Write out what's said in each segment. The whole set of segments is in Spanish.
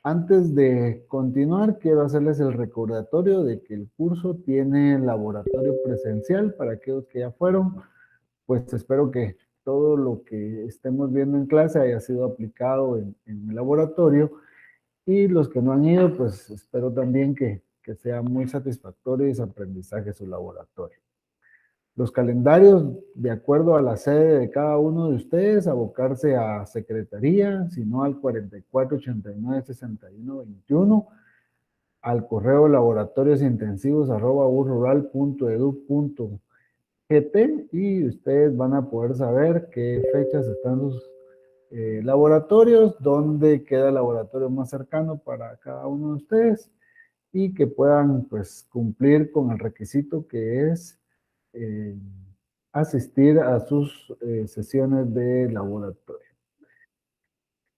Antes de continuar, quiero hacerles el recordatorio de que el curso tiene laboratorio presencial para aquellos que ya fueron. Pues espero que todo lo que estemos viendo en clase haya sido aplicado en el laboratorio, y los que no han ido, pues espero también que sea muy satisfactorio ese aprendizaje, su laboratorio. Los calendarios, de acuerdo a la sede de cada uno de ustedes, abocarse a secretaría, sino al 4489-6121, al correo laboratoriosintensivos@urrural.edu.gt, y ustedes van a poder saber qué fechas están sus laboratorios, dónde queda el laboratorio más cercano para cada uno de ustedes, y que puedan pues cumplir con el requisito que es eh, asistir a sus sesiones de laboratorio.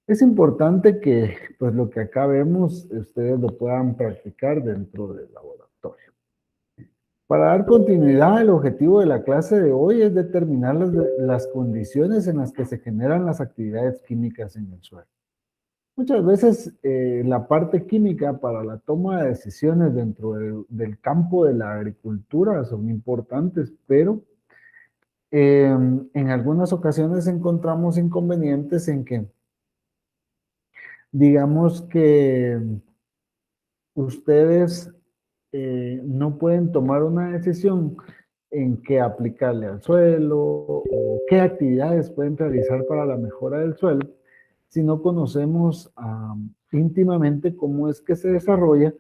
Es importante que pues lo que acá vemos ustedes lo puedan practicar dentro del laboratorio. Para dar continuidad, el objetivo de la clase de hoy es determinar las condiciones en las que se generan las actividades químicas en el suelo. Muchas veces la parte química para la toma de decisiones dentro del campo de la agricultura son importantes, pero en algunas ocasiones encontramos inconvenientes en que, digamos que ustedes no pueden tomar una decisión en qué aplicarle al suelo o qué actividades pueden realizar para la mejora del suelo si no conocemos íntimamente cómo es que se desarrolla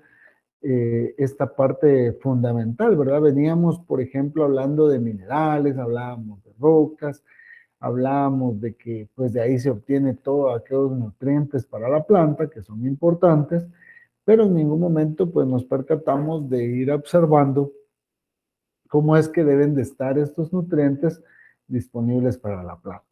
esta parte fundamental, ¿verdad? Veníamos, por ejemplo, hablando de minerales, hablábamos de rocas, hablábamos de que pues de ahí se obtiene todos aquellos nutrientes para la planta que son importantes, pero en ningún momento pues nos percatamos de ir observando cómo es que deben de estar estos nutrientes disponibles para la planta.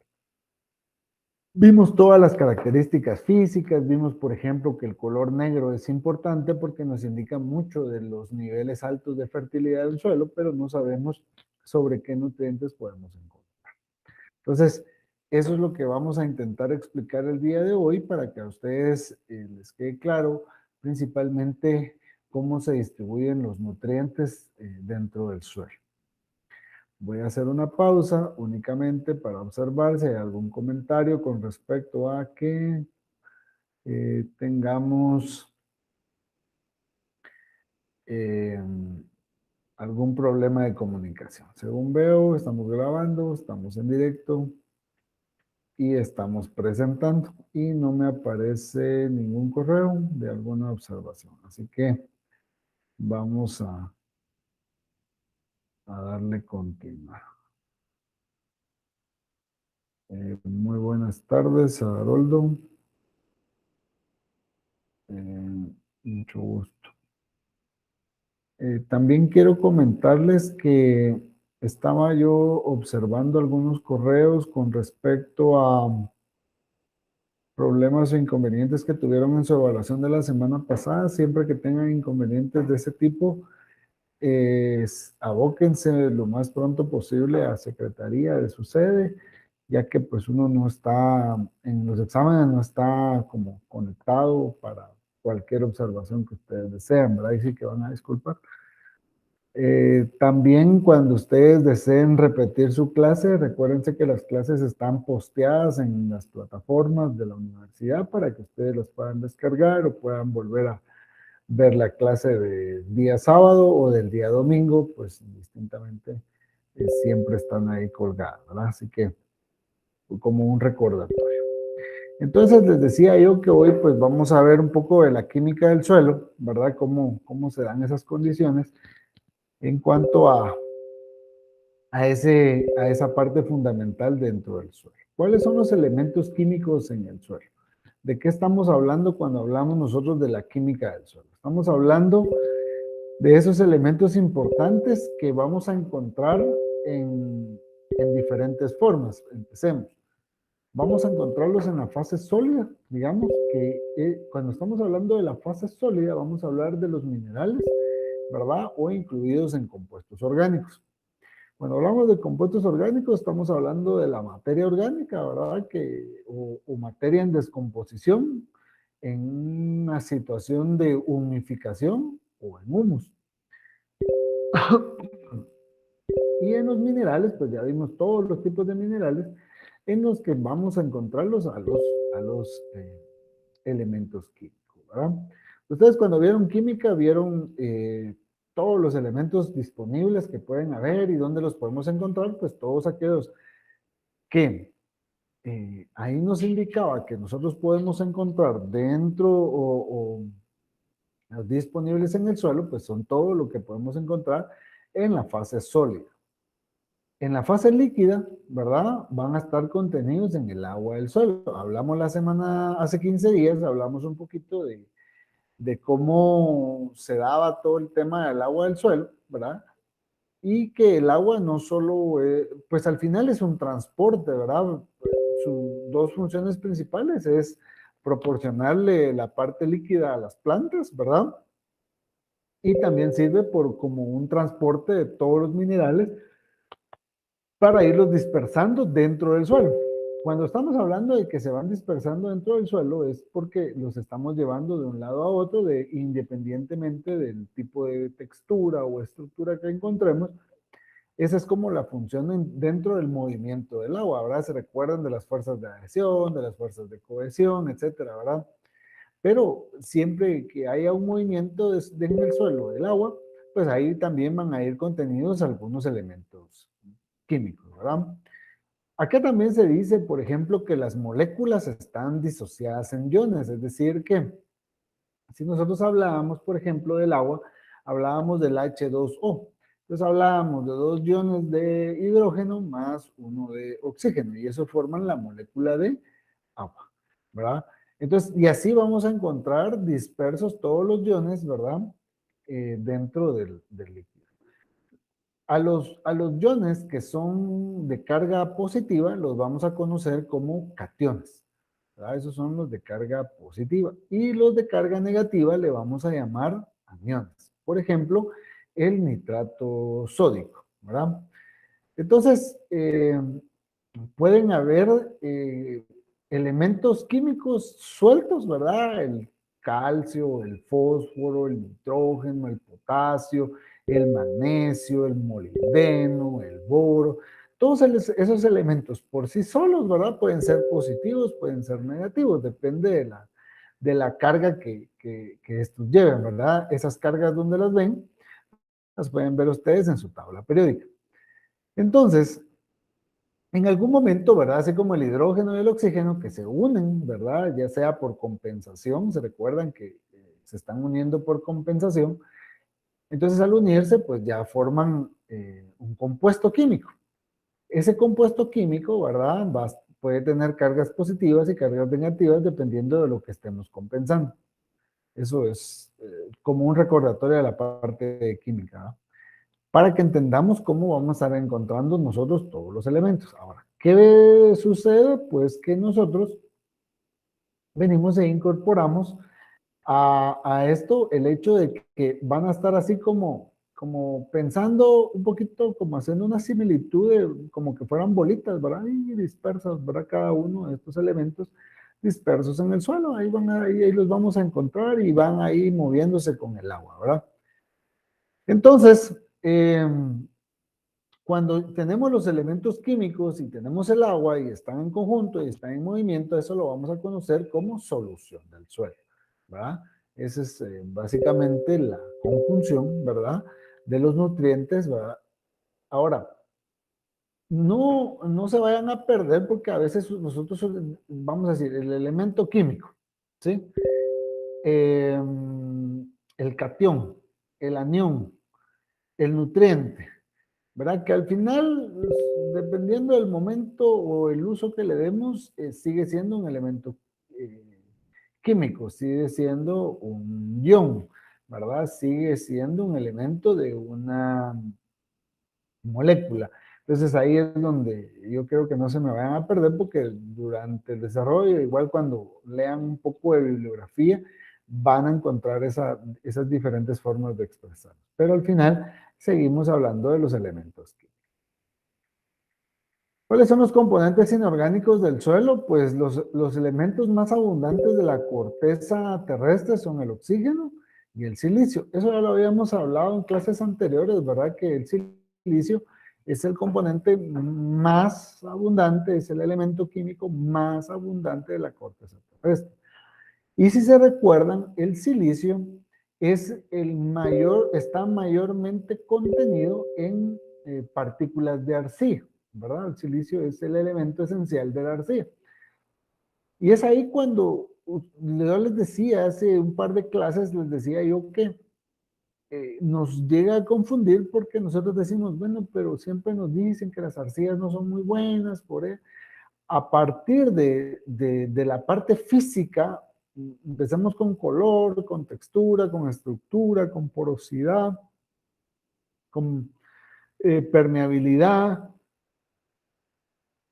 Vimos todas las características físicas, vimos por ejemplo que el color negro es importante porque nos indica mucho de los niveles altos de fertilidad del suelo, pero no sabemos sobre qué nutrientes podemos encontrar. Entonces, eso es lo que vamos a intentar explicar el día de hoy para que a ustedes les quede claro principalmente cómo se distribuyen los nutrientes dentro del suelo. Voy a hacer una pausa únicamente para observar si hay algún comentario con respecto a que tengamos eh, algún problema de comunicación. Según veo, estamos grabando, estamos en directo y estamos presentando, y no me aparece ningún correo de alguna observación. Así que vamos a darle continuar. Muy buenas tardes, Haroldo. Mucho gusto. También quiero comentarles que estaba yo observando algunos correos con respecto a problemas o inconvenientes que tuvieron en su evaluación de la semana pasada. Siempre que tengan inconvenientes de ese tipo, abóquense lo más pronto posible a secretaría de su sede, ya que pues uno no está, en los exámenes no está como conectado para cualquier observación que ustedes deseen, ¿verdad? Y sí que van a disculpar. También cuando ustedes deseen repetir su clase, recuérdense que las clases están posteadas en las plataformas de la universidad para que ustedes las puedan descargar o puedan volver a ver la clase del día sábado o del día domingo, pues distintamente siempre están ahí colgadas, ¿verdad? Así que como un recordatorio. Entonces les decía yo que hoy pues vamos a ver un poco de la química del suelo, ¿verdad? Cómo se dan esas condiciones en cuanto a esa parte fundamental dentro del suelo. ¿Cuáles son los elementos químicos en el suelo? ¿De qué estamos hablando cuando hablamos nosotros de la química del suelo? Estamos hablando de esos elementos importantes que vamos a encontrar en diferentes formas. Empecemos. Vamos a encontrarlos en la fase sólida. Digamos que cuando estamos hablando de la fase sólida, vamos a hablar de los minerales, ¿verdad? O incluidos en compuestos orgánicos. Cuando hablamos de compuestos orgánicos, estamos hablando de la materia orgánica, ¿verdad? O materia en descomposición, en una situación de humificación o en humus. Y en los minerales, pues ya vimos todos los tipos de minerales en los que vamos a encontrarlos a los elementos químicos, ¿verdad? Ustedes cuando vieron química vieron todos los elementos disponibles que pueden haber y dónde los podemos encontrar, pues todos aquellos que ahí nos indicaba que nosotros podemos encontrar dentro o los disponibles en el suelo, pues son todo lo que podemos encontrar en la fase sólida. En la fase líquida, ¿verdad? Van a estar contenidos en el agua del suelo. Hablamos hace 15 días, hablamos un poquito de cómo se daba todo el tema del agua del suelo, ¿verdad? Y que el agua no solo, pues al final es un transporte, ¿verdad? Sus dos funciones principales es proporcionarle la parte líquida a las plantas, ¿verdad? Y también sirve como un transporte de todos los minerales para irlos dispersando dentro del suelo. Cuando estamos hablando de que se van dispersando dentro del suelo es porque los estamos llevando de un lado a otro independientemente del tipo de textura o estructura que encontremos. Esa es como la función dentro del movimiento del agua, ¿verdad? Se recuerdan de las fuerzas de adhesión, de las fuerzas de cohesión, etcétera, ¿verdad? Pero siempre que haya un movimiento en el suelo del agua, pues ahí también van a ir contenidos algunos elementos químicos, ¿verdad? Acá también se dice, por ejemplo, que las moléculas están disociadas en iones, es decir, que si nosotros hablábamos, por ejemplo, del agua, hablábamos del H2O. Entonces hablábamos de dos iones de hidrógeno más uno de oxígeno y eso forman la molécula de agua, ¿verdad? Entonces, y así vamos a encontrar dispersos todos los iones, ¿verdad? Dentro del líquido. A los iones que son de carga positiva los vamos a conocer como cationes, ¿verdad? Esos son los de carga positiva. Y los de carga negativa le vamos a llamar aniones. Por ejemplo, el nitrato sódico, ¿verdad? Entonces, pueden haber elementos químicos sueltos, ¿verdad? El calcio, el fósforo, el nitrógeno, el potasio, el magnesio, el molibdeno, el boro. Todos esos elementos por sí solos, ¿verdad? Pueden ser positivos, pueden ser negativos, depende de la carga que estos lleven, ¿verdad? Esas cargas donde las ven, las pueden ver ustedes en su tabla periódica. Entonces, en algún momento, ¿verdad? Así como el hidrógeno y el oxígeno que se unen, ¿verdad? Ya sea por compensación, se recuerdan que se están uniendo por compensación. Entonces, al unirse, pues ya forman un compuesto químico. Ese compuesto químico, ¿verdad? Puede tener cargas positivas y cargas negativas dependiendo de lo que estemos compensando. Eso es como un recordatorio de la parte de química, ¿no? Para que entendamos cómo vamos a estar encontrando nosotros todos los elementos. Ahora, ¿qué sucede? Pues que nosotros venimos e incorporamos a esto el hecho de que van a estar así como pensando un poquito, como haciendo una similitud de como que fueran bolitas, ¿verdad? Y dispersas, ¿verdad? Cada uno de estos elementos dispersos en el suelo, ahí los vamos a encontrar y van ahí moviéndose con el agua, ¿verdad? Entonces, cuando tenemos los elementos químicos y tenemos el agua y están en conjunto y están en movimiento, eso lo vamos a conocer como solución del suelo, ¿verdad? Esa es básicamente la conjunción, ¿verdad? De los nutrientes, ¿verdad? Ahora, no se vayan a perder porque a veces nosotros, vamos a decir, el elemento químico, ¿sí? Eh, el catión, el anión, el nutriente, ¿verdad? Que al final, dependiendo del momento o el uso que le demos, sigue siendo un elemento eh, químico, sigue siendo un ion, ¿verdad? Sigue siendo un elemento de una molécula. Entonces ahí es donde yo creo que no se me vayan a perder porque durante el desarrollo, igual cuando lean un poco de bibliografía, van a encontrar esas diferentes formas de expresar. Pero al final seguimos hablando de los elementos químicos. ¿Cuáles son los componentes inorgánicos del suelo? Pues los elementos más abundantes de la corteza terrestre son el oxígeno y el silicio. Eso ya lo habíamos hablado en clases anteriores, ¿verdad? Que el silicio es el componente más abundante, es el elemento químico más abundante de la corteza terrestre. Y si se recuerdan, el silicio es está mayormente contenido en partículas de arcilla, ¿verdad? El silicio es el elemento esencial de la arcilla. Y es ahí cuando yo les decía, hace un par de clases, les decía yo que nos llega a confundir porque nosotros decimos, bueno, pero siempre nos dicen que las arcillas no son muy buenas, a partir de la parte física, empezamos con color, con textura, con estructura, con porosidad, con permeabilidad.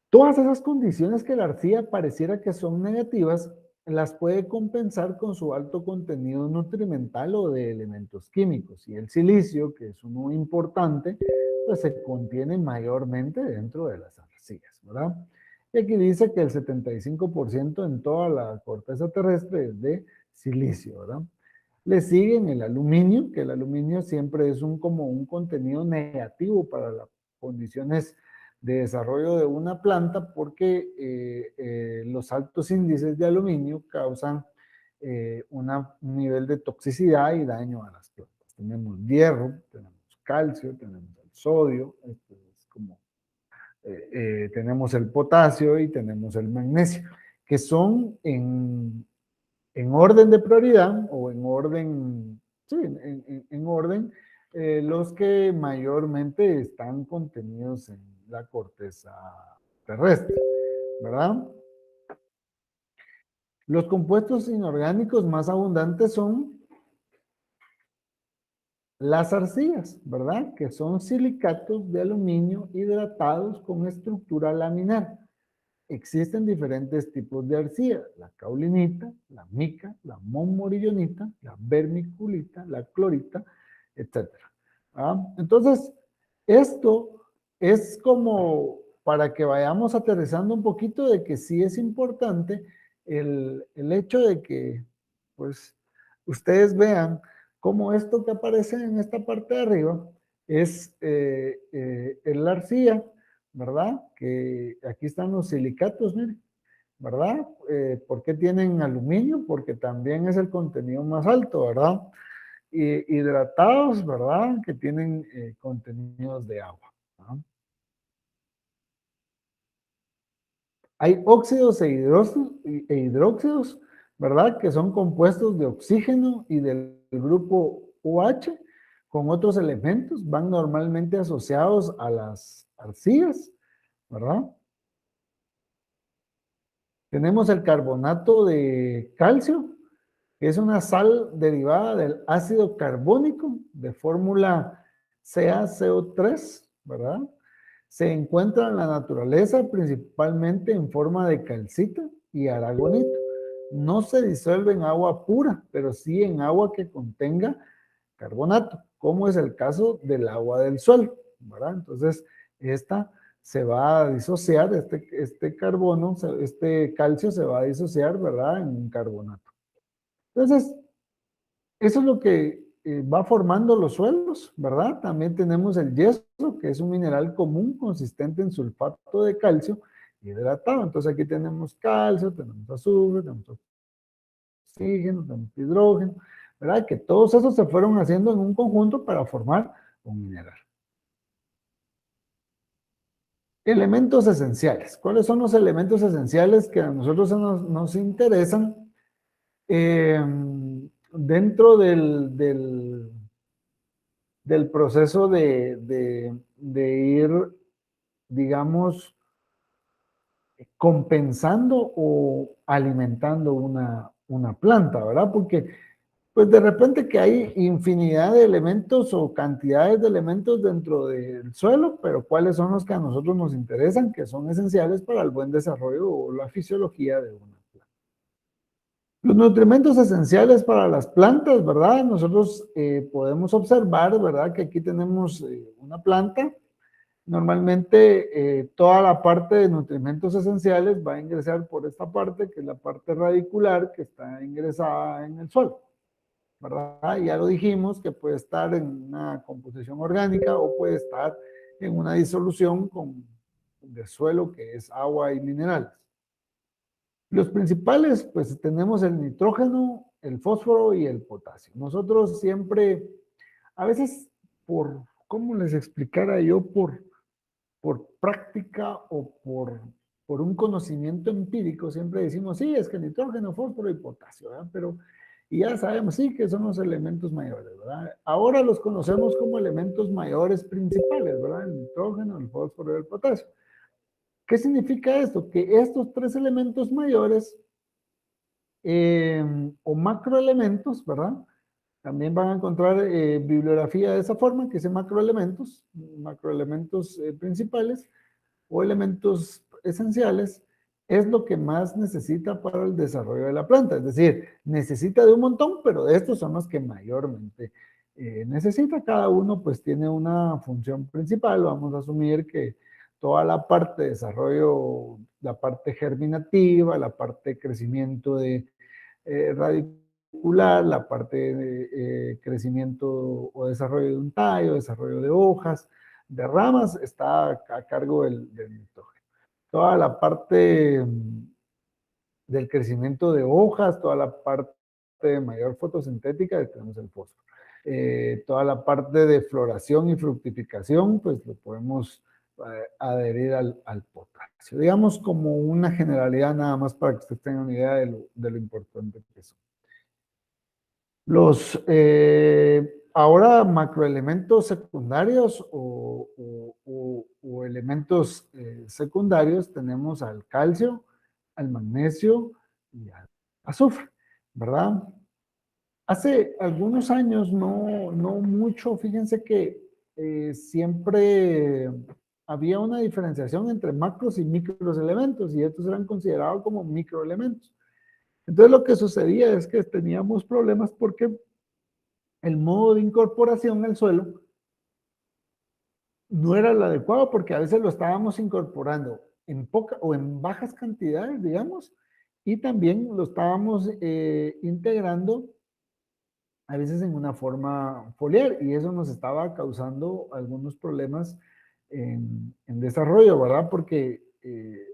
Todas esas condiciones que la arcilla pareciera que son negativas, las puede compensar con su alto contenido nutrimental o de elementos químicos. Y el silicio, que es uno importante, pues se contiene mayormente dentro de las arcillas, ¿verdad? Y aquí dice que el 75% en toda la corteza terrestre es de silicio, ¿verdad? Le siguen el aluminio, que el aluminio siempre es como un contenido negativo para las condiciones de desarrollo de una planta porque los altos índices de aluminio causan un nivel de toxicidad y daño a las plantas. Tenemos hierro, tenemos calcio, tenemos el sodio, es como, tenemos el potasio y tenemos el magnesio, que son en orden de prioridad o en orden, sí, en orden, los que mayormente están contenidos en la corteza terrestre, ¿verdad? Los compuestos inorgánicos más abundantes son las arcillas, ¿verdad? Que son silicatos de aluminio hidratados con estructura laminar. Existen diferentes tipos de arcilla, la caulinita, la mica, la montmorillonita, la vermiculita, la clorita, etc. ¿Ah? Entonces, esto es como para que vayamos aterrizando un poquito de que sí es importante el hecho de que, pues, ustedes vean cómo esto que aparece en esta parte de arriba es la arcilla, ¿verdad? Que aquí están los silicatos, miren, ¿verdad? ¿Por qué tienen aluminio? Porque también es el contenido más alto, ¿verdad? Y hidratados, ¿verdad? Que tienen contenidos de agua, ¿verdad? Hay óxidos e hidróxidos, ¿verdad? Que son compuestos de oxígeno y del grupo OH con otros elementos, van normalmente asociados a las arcillas, ¿verdad? Tenemos el carbonato de calcio, que es una sal derivada del ácido carbónico de fórmula CaCO3, ¿verdad? Se encuentra en la naturaleza principalmente en forma de calcita y aragonito. No se disuelve en agua pura, pero sí en agua que contenga carbonato, como es el caso del agua del suelo, ¿verdad? Entonces, esta se va a disociar, este carbono, este calcio se va a disociar, ¿verdad? En un carbonato. Entonces, eso es lo que va formando los suelos, ¿verdad? También tenemos el yeso, que es un mineral común consistente en sulfato de calcio hidratado. Entonces aquí tenemos calcio, tenemos azufre, tenemos oxígeno, tenemos hidrógeno, ¿verdad? Que todos esos se fueron haciendo en un conjunto para formar un mineral. Elementos esenciales. ¿Cuáles son los elementos esenciales que a nosotros nos interesan dentro del proceso de ir, digamos, compensando o alimentando una planta, ¿verdad? Porque, pues de repente que hay infinidad de elementos o cantidades de elementos dentro del suelo, pero ¿cuáles son los que a nosotros nos interesan, que son esenciales para el buen desarrollo o la fisiología de una planta? Los nutrimentos esenciales para las plantas, ¿verdad? Nosotros podemos observar, ¿verdad? Que aquí tenemos una planta Normalmente toda la parte de nutrimentos esenciales va a ingresar por esta parte, que es la parte radicular, que está ingresada en el suelo, ¿verdad? Ya lo dijimos, que puede estar en una composición orgánica o puede estar en una disolución de suelo, que es agua y minerales. Los principales, pues tenemos el nitrógeno, el fósforo y el potasio. Nosotros siempre, a veces ¿cómo les explicara yo? Por práctica o por un conocimiento empírico, siempre decimos, sí, es que nitrógeno, fósforo y potasio, ¿verdad? Pero, y ya sabemos, sí, que son los elementos mayores, ¿verdad? Ahora los conocemos como elementos mayores principales, ¿verdad? El nitrógeno, el fósforo y el potasio. ¿Qué significa esto? Que estos tres elementos mayores o macroelementos, ¿verdad? También van a encontrar bibliografía de esa forma, que dice macroelementos principales o elementos esenciales, es lo que más necesita para el desarrollo de la planta. Es decir, necesita de un montón, pero de estos son los que mayormente necesita. Cada uno pues tiene una función principal. Vamos a asumir que toda la parte de desarrollo, la parte germinativa, la parte de crecimiento de radicular, la parte de crecimiento o desarrollo de un tallo, desarrollo de hojas, de ramas, está a cargo del nitrógeno. Toda la parte del crecimiento de hojas, toda la parte de mayor fotosintética, tenemos el fósforo. Toda la parte de floración y fructificación, pues lo podemos adherir al potasio. Digamos como una generalidad nada más para que ustedes tengan una idea de lo importante que son. Los ahora macroelementos secundarios o elementos secundarios tenemos al calcio, al magnesio y al azufre, ¿verdad? Hace algunos años, no mucho, fíjense que siempre había una diferenciación entre macros y micros elementos y estos eran considerados como microelementos. Entonces lo que sucedía es que teníamos problemas porque el modo de incorporación al suelo no era el adecuado porque a veces lo estábamos incorporando en poca o en bajas cantidades, digamos, y también lo estábamos integrando a veces en una forma foliar y eso nos estaba causando algunos problemas en desarrollo, ¿verdad? Porque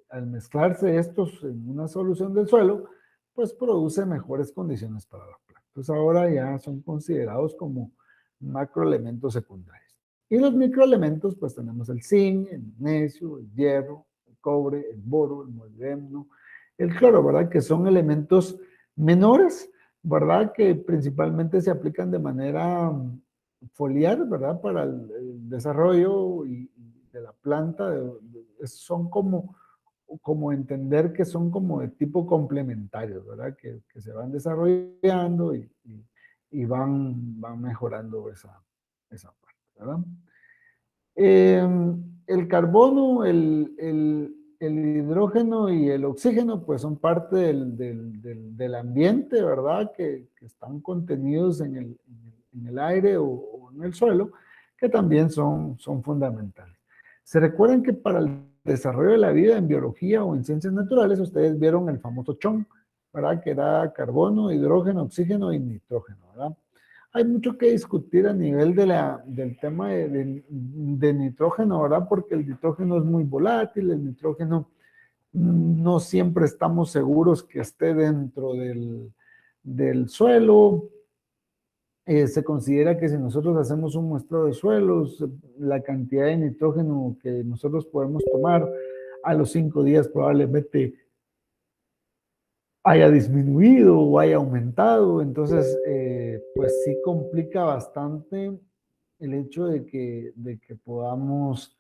al mezclarse estos en una solución del suelo, pues produce mejores condiciones para la planta. Entonces ahora ya son considerados como macroelementos secundarios. Y los microelementos, pues tenemos el zinc, el magnesio, el hierro, el cobre, el boro, el molibdeno, el cloro, ¿verdad? Que son elementos menores, ¿verdad? Que principalmente se aplican de manera foliar, ¿verdad? Para el desarrollo de la planta. Son como entender que son como de tipo complementarios, ¿verdad? Que se van desarrollando y van mejorando esa parte, ¿verdad? El carbono, el hidrógeno y el oxígeno, pues son parte del ambiente, ¿verdad? Que están contenidos en el aire o en el suelo, que también son fundamentales. Se recuerdan que para el desarrollo de la vida en biología o en ciencias naturales, ustedes vieron el famoso CHON, ¿verdad? Que era carbono, hidrógeno, oxígeno y nitrógeno, ¿verdad? Hay mucho que discutir a nivel del tema de nitrógeno, ¿verdad? Porque el nitrógeno es muy volátil, el nitrógeno no siempre estamos seguros que esté dentro del suelo. Se considera que si nosotros hacemos un muestreo de suelos, la cantidad de nitrógeno que nosotros podemos tomar a los 5 días probablemente haya disminuido o haya aumentado, entonces pues sí complica bastante el hecho de que podamos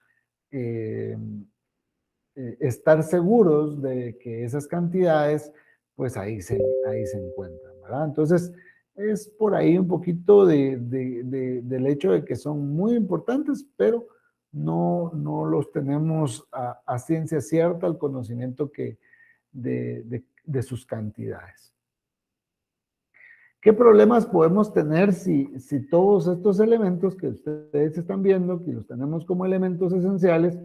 eh, estar seguros de que esas cantidades pues ahí se encuentran, ¿verdad? Entonces es por ahí un poquito del hecho de que son muy importantes, pero no los tenemos a ciencia cierta el conocimiento de sus cantidades. ¿Qué problemas podemos tener si todos estos elementos que ustedes están viendo, que los tenemos como elementos esenciales,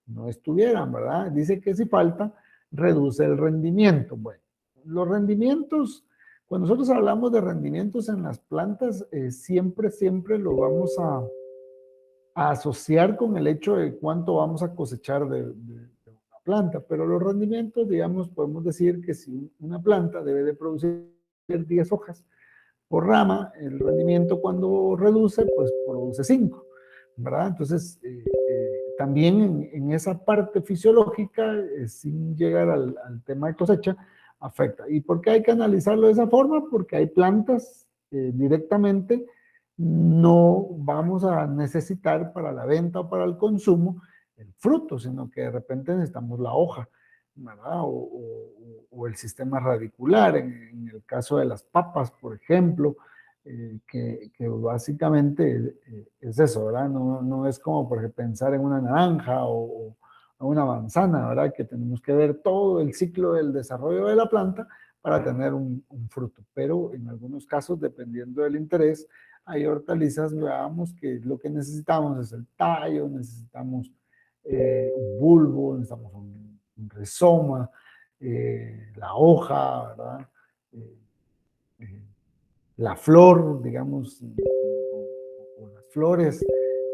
no estuvieran, ¿verdad? Dice que si falta, reduce el rendimiento. Bueno, los rendimientos, cuando nosotros hablamos de rendimientos en las plantas, siempre lo vamos a asociar con el hecho de cuánto vamos a cosechar de una planta, pero los rendimientos, digamos, podemos decir que si una planta debe de producir 10 hojas por rama, el rendimiento cuando reduce, pues produce 5, ¿verdad? Entonces, también en esa parte fisiológica, sin llegar al tema de cosecha, afecta. ¿Y por qué hay que analizarlo de esa forma? Porque hay plantas directamente no vamos a necesitar para la venta o para el consumo el fruto, sino que de repente necesitamos la hoja, ¿verdad? O el sistema radicular, en el caso de las papas, por ejemplo, que básicamente es eso, ¿verdad? No es como por ejemplo, pensar en una naranja o una manzana, ¿verdad? Que tenemos que ver todo el ciclo del desarrollo de la planta para tener un fruto. Pero en algunos casos, dependiendo del interés, hay hortalizas, veamos que lo que necesitamos es el tallo, necesitamos un bulbo, necesitamos un rizoma, la hoja, ¿verdad? Eh, eh, la flor, digamos, o las flores,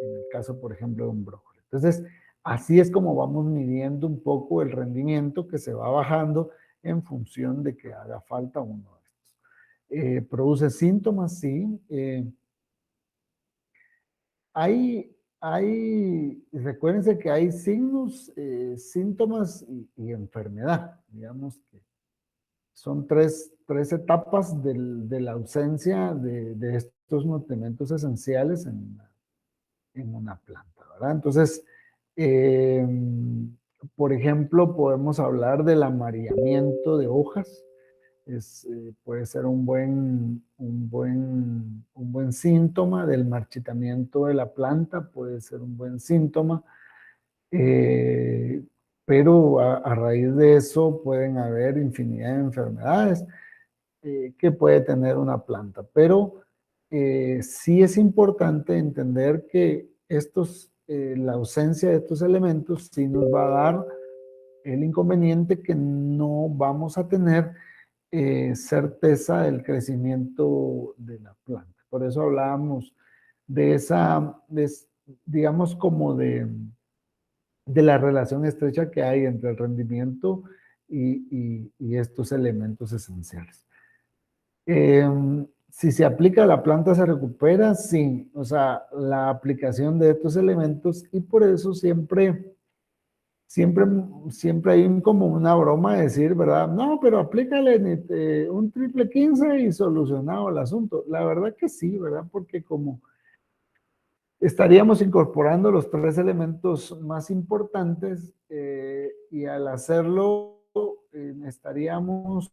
en el caso, por ejemplo, de un brócoli. Entonces, así es como vamos midiendo un poco el rendimiento que se va bajando en función de que haga falta uno de estos. ¿Produce síntomas? Sí. Recuérdense que hay signos, síntomas y enfermedad, digamos que son tres etapas de la ausencia de estos nutrimentos esenciales en una planta, ¿verdad? Entonces, eh, por ejemplo, podemos hablar del amarillamiento de hojas, puede ser un buen síntoma del marchitamiento de la planta, puede ser un buen síntoma, eh, pero a raíz de eso pueden haber infinidad de enfermedades que puede tener una planta. Pero sí es importante entender que la ausencia de estos elementos sí nos va a dar el inconveniente que no vamos a tener certeza del crecimiento de la planta. Por eso hablábamos de digamos, como de la relación estrecha que hay entre el rendimiento y estos elementos esenciales. Si se aplica a la planta, ¿se recupera? Sí, o sea, la aplicación de estos elementos y por eso siempre, siempre hay como una broma de decir, ¿verdad? No, pero aplícale un triple 15 y solucionado el asunto. La verdad que sí, ¿verdad? Porque como estaríamos incorporando los tres elementos más importantes y al hacerlo estaríamos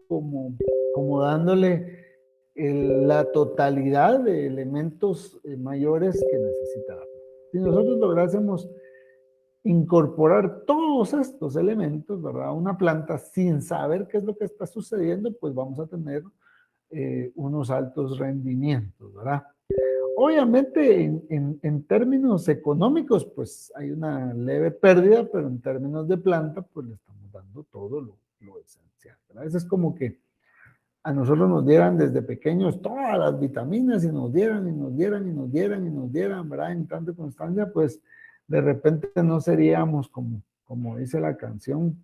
como, como dándole la totalidad de elementos mayores que necesitamos. Si nosotros lográsemos incorporar todos estos elementos, ¿verdad? Una planta sin saber qué es lo que está sucediendo, pues vamos a tener unos altos rendimientos, ¿verdad? Obviamente, en términos económicos, pues hay una leve pérdida, pero en términos de planta, pues le estamos dando todo lo esencial, ¿verdad? Eso es como que a nosotros nos dieran desde pequeños todas las vitaminas y nos dieran y nos dieran y nos dieran y nos dieran, ¿verdad? En tanta constancia, pues de repente no seríamos como dice la canción,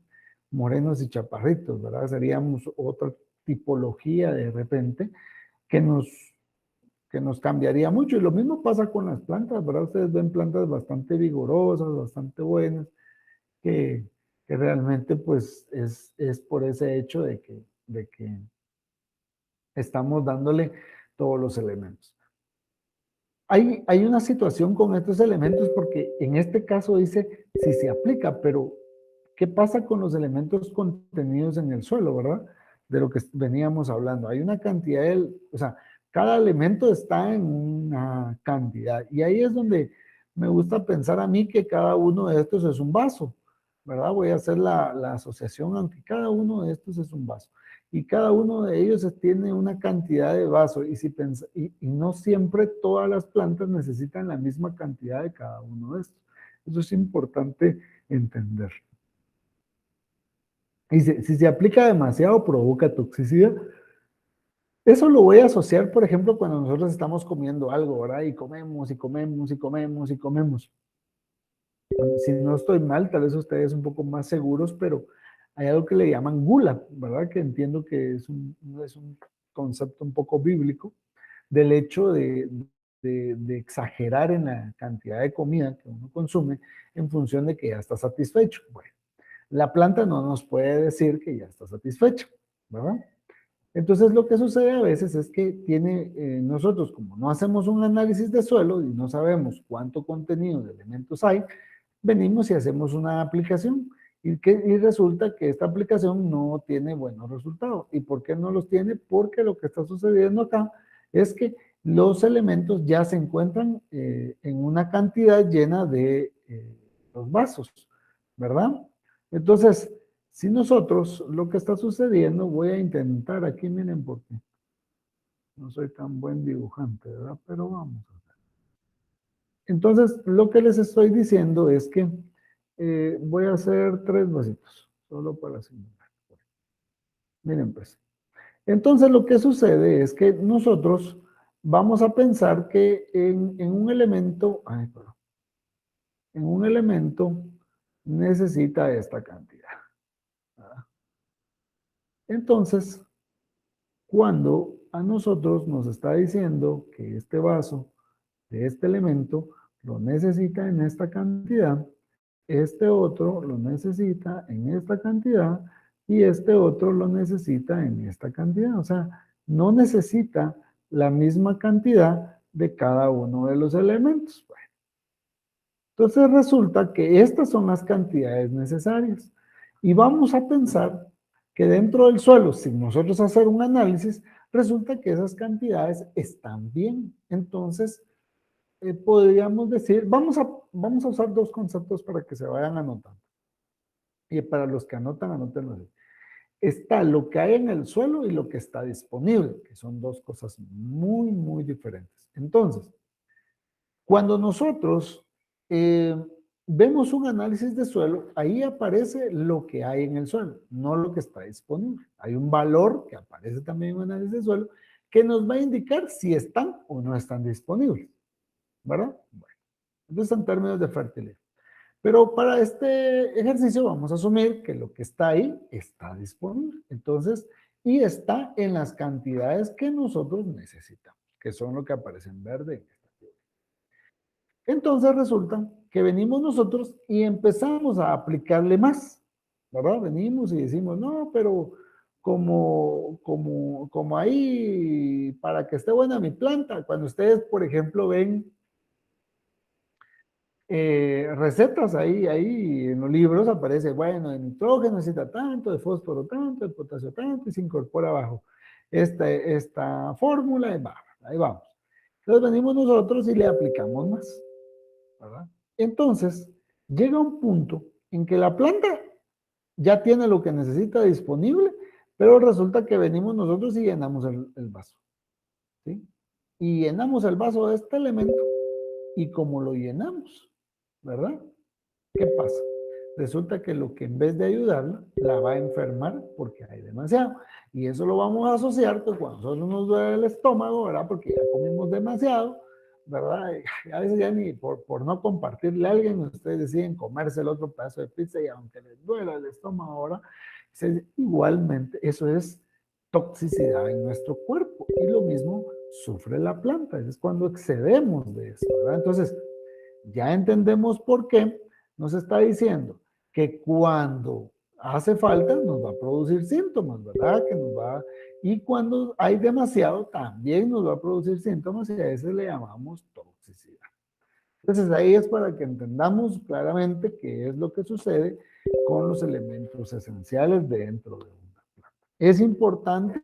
morenos y chaparritos, ¿verdad? Seríamos otra tipología de repente que nos, que nos cambiaría mucho. Y lo mismo pasa con las plantas, ¿verdad? Ustedes ven plantas bastante vigorosas, bastante buenas, que, que realmente pues es por ese hecho de que estamos dándole todos los elementos. Hay una situación con estos elementos porque en este caso dice si se aplica, pero ¿qué pasa con los elementos contenidos en el suelo, verdad? De lo que veníamos hablando. Hay una cantidad o sea, cada elemento está en una cantidad y ahí es donde me gusta pensar a mí que cada uno de estos es un vaso, ¿verdad? Voy a hacer la asociación, aunque cada uno de estos es un vaso. Y cada uno de ellos tiene una cantidad de vasos. Y no siempre todas las plantas necesitan la misma cantidad de cada uno de estos. Eso es importante entender. Y si se aplica demasiado, provoca toxicidad. Eso lo voy a asociar, por ejemplo, cuando nosotros estamos comiendo algo, ¿verdad? Y comemos, y comemos, y comemos, y comemos. Si no estoy mal, tal vez ustedes un poco más seguros, pero hay algo que le llaman gula, ¿verdad? Que entiendo que es un concepto un poco bíblico del hecho de exagerar en la cantidad de comida que uno consume en función de que ya está satisfecho. Bueno, la planta no nos puede decir que ya está satisfecha, ¿verdad? Entonces lo que sucede a veces es que nosotros como no hacemos un análisis de suelo y no sabemos cuánto contenido de elementos hay, venimos y hacemos una aplicación y resulta que esta aplicación no tiene buenos resultados. ¿Y por qué no los tiene? Porque lo que está sucediendo acá es que los elementos ya se encuentran en una cantidad llena de los vasos, ¿verdad? Entonces, si nosotros lo que está sucediendo, voy a intentar aquí, miren, porque no soy tan buen dibujante, ¿verdad? Pero vamos a ver. Entonces, lo que les estoy diciendo es que voy a hacer 3 vasitos, solo para simular. Miren, pues. Entonces, lo que sucede es que nosotros vamos a pensar que en un elemento, en un elemento necesita esta cantidad, ¿verdad? Entonces, cuando a nosotros nos está diciendo que este vaso de este elemento lo necesita en esta cantidad, este otro lo necesita en esta cantidad y este otro lo necesita en esta cantidad. O sea, no necesita la misma cantidad de cada uno de los elementos. Bueno, entonces resulta que estas son las cantidades necesarias. Y vamos a pensar que dentro del suelo, sin nosotros hacer un análisis, resulta que esas cantidades están bien. Entonces, podríamos decir, vamos a usar 2 conceptos para que se vayan anotando. Y para los que anotan, anótenlo así. Está lo que hay en el suelo y lo que está disponible, que son 2 cosas muy, muy diferentes. Entonces, cuando nosotros vemos un análisis de suelo, ahí aparece lo que hay en el suelo, no lo que está disponible. Hay un valor que aparece también en un análisis de suelo que nos va a indicar si están o no están disponibles, ¿verdad? Bueno, entonces en términos de fertilidad. Pero para este ejercicio vamos a asumir que lo que está ahí está disponible. Entonces, y está en las cantidades que nosotros necesitamos, que son lo que aparece en verde. Entonces resulta que venimos nosotros y empezamos a aplicarle más, ¿verdad? Venimos y decimos, no, pero como ahí, para que esté buena mi planta, cuando ustedes, por ejemplo, ven recetas ahí en los libros aparece, bueno, de nitrógeno necesita tanto, de fósforo tanto, de potasio tanto, y se incorpora abajo esta fórmula, y va, ahí vamos. Entonces venimos nosotros y le aplicamos más, ¿verdad? Entonces, llega un punto en que la planta ya tiene lo que necesita disponible, pero resulta que venimos nosotros y llenamos el vaso, ¿sí? Y llenamos el vaso de este elemento, y como lo llenamos, ¿verdad? ¿Qué pasa? Resulta que lo que en vez de ayudarla, la va a enfermar porque hay demasiado. Y eso lo vamos a asociar pues, cuando nosotros nos duele el estómago, ¿verdad? Porque ya comimos demasiado, ¿verdad? Y a veces ya ni por no compartirle a alguien, ustedes deciden comerse el otro pedazo de pizza y aunque les duela el estómago ahora, igualmente eso es toxicidad en nuestro cuerpo. Y lo mismo sufre la planta, es cuando excedemos de eso, ¿verdad? Entonces, ya entendemos por qué nos está diciendo que cuando hace falta nos va a producir síntomas, ¿verdad? Y cuando hay demasiado también nos va a producir síntomas y a eso le llamamos toxicidad. Entonces ahí es para que entendamos claramente qué es lo que sucede con los elementos esenciales dentro de una planta. Es importante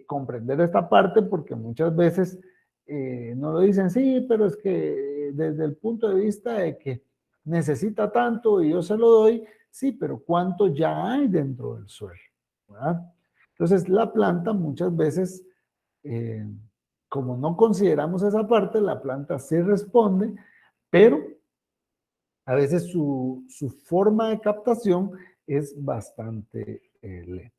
comprender esta parte porque muchas veces no lo dicen, sí, pero es que desde el punto de vista de que necesita tanto y yo se lo doy, Sí, pero ¿cuánto ya hay dentro del suelo? ¿Verdad? Entonces, la planta muchas veces, eh, como no consideramos esa parte, la planta sí responde, pero a veces su forma de captación es bastante lenta.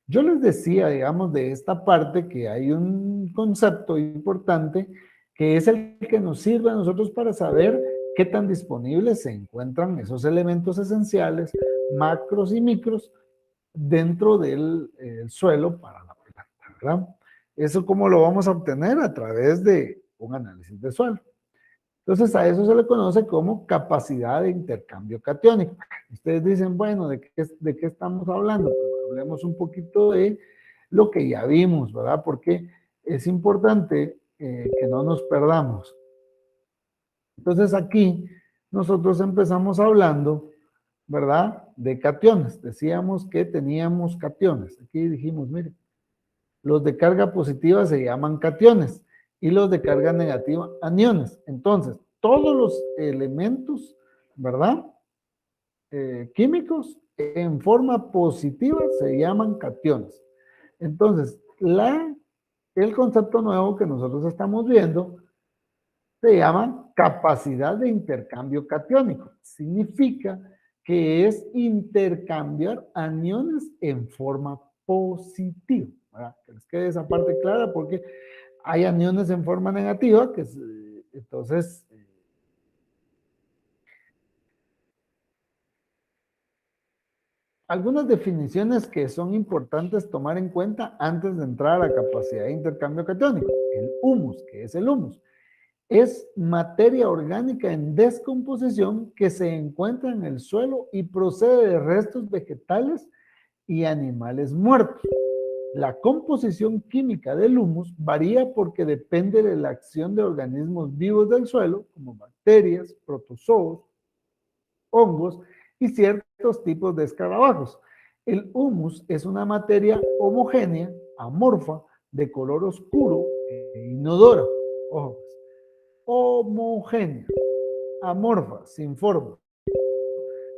Yo les decía, digamos, de esta parte que hay un concepto importante que es el que nos sirve a nosotros para saber qué tan disponibles se encuentran esos elementos esenciales, macros y micros, dentro del suelo para la planta, ¿verdad? Eso cómo lo vamos a obtener a través de un análisis de suelo. Entonces a eso se le conoce como capacidad de intercambio catiónico. Ustedes dicen, bueno, de qué estamos hablando? Pues hablemos un poquito de lo que ya vimos, ¿verdad? Porque es importante que no nos perdamos. Entonces aquí nosotros empezamos hablando, ¿verdad? De cationes. Decíamos que teníamos cationes. Aquí dijimos, mire, los de carga positiva se llaman cationes y los de carga negativa aniones. Entonces, todos los elementos, ¿verdad? Químicos en forma positiva se llaman cationes. Entonces, el concepto nuevo que nosotros estamos viendo se llama capacidad de intercambio catiónico. Significa que es intercambiar aniones en forma positiva. ¿Verdad? Que les quede esa parte clara porque hay aniones en forma negativa, que es, entonces, algunas definiciones que son importantes tomar en cuenta antes de entrar a la capacidad de intercambio catiónico. El humus, ¿qué es el humus? Es materia orgánica en descomposición que se encuentra en el suelo y procede de restos vegetales y animales muertos. La composición química del humus varía porque depende de la acción de organismos vivos del suelo, como bacterias, protozoos, hongos y ciertos tipos de escarabajos. El humus es una materia homogénea, amorfa, de color oscuro e inodora. Ojo, homogénea, amorfa, sin forma,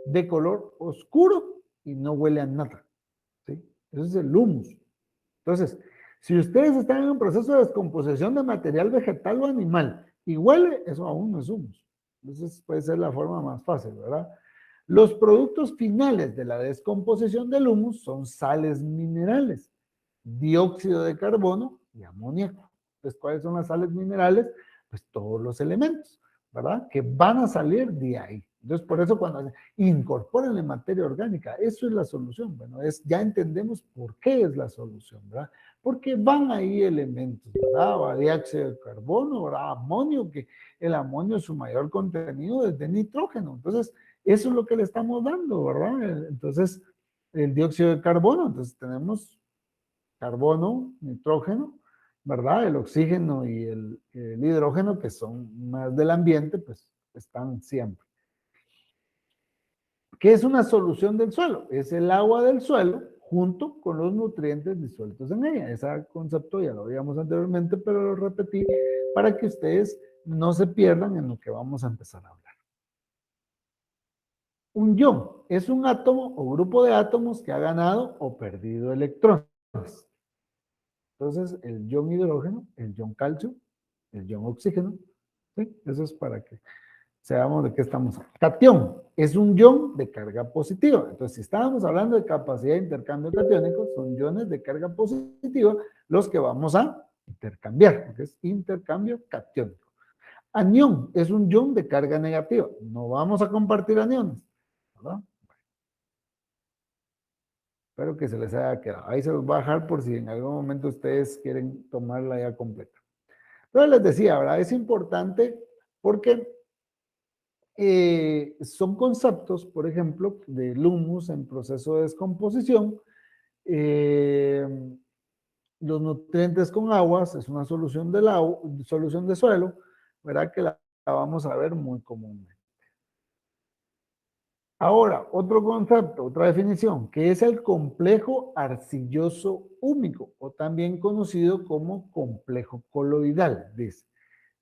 de color oscuro y no huele a nada. ¿Sí? Eso es el humus. Entonces, si ustedes están en un proceso de descomposición de material vegetal o animal y huele, eso aún no es humus. Entonces puede ser la forma más fácil, ¿verdad? Los productos finales de la descomposición del humus son sales minerales, dióxido de carbono y amoníaco. Entonces, ¿cuáles son las sales minerales? Pues todos los elementos, ¿verdad? Que van a salir de ahí. Entonces, por eso cuando incorporan la materia orgánica, eso es la solución. Bueno, ya entendemos por qué es la solución, ¿verdad? Porque van ahí elementos, ¿verdad? Va dióxido de carbono, ¿verdad? Amonio, que el amonio su mayor contenido es de nitrógeno. Entonces, eso es lo que le estamos dando, ¿verdad? Entonces, el dióxido de carbono, entonces tenemos carbono, nitrógeno, ¿verdad? El oxígeno y el hidrógeno, que son más del ambiente, pues están siempre. ¿Qué es una solución del suelo? Es el agua del suelo junto con los nutrientes disueltos en ella. Ese concepto ya lo habíamos anteriormente, pero lo repetí para que ustedes no se pierdan en lo que vamos a empezar a hablar. Un ion es un átomo o grupo de átomos que ha ganado o perdido electrones. Entonces, el ion hidrógeno, el ion calcio, el ion oxígeno, ¿sí? Eso es para que sepamos de qué estamos hablando. Catión es un ion de carga positiva. Entonces, si estábamos hablando de capacidad de intercambio catiónico, son iones de carga positiva los que vamos a intercambiar, porque es intercambio catiónico. Anión es un ion de carga negativa. No vamos a compartir aniones, ¿verdad? Espero que se les haya quedado. Ahí se los voy a dejar por si en algún momento ustedes quieren tomarla ya completa. Entonces les decía, ¿verdad? Es importante porque son conceptos, por ejemplo, del humus en proceso de descomposición. Eh, los nutrientes con aguas es una solución solución de suelo, ¿verdad? Que la vamos a ver muy comúnmente. Ahora, otro concepto, otra definición, que es el complejo arcilloso húmico, o también conocido como complejo coloidal, dice.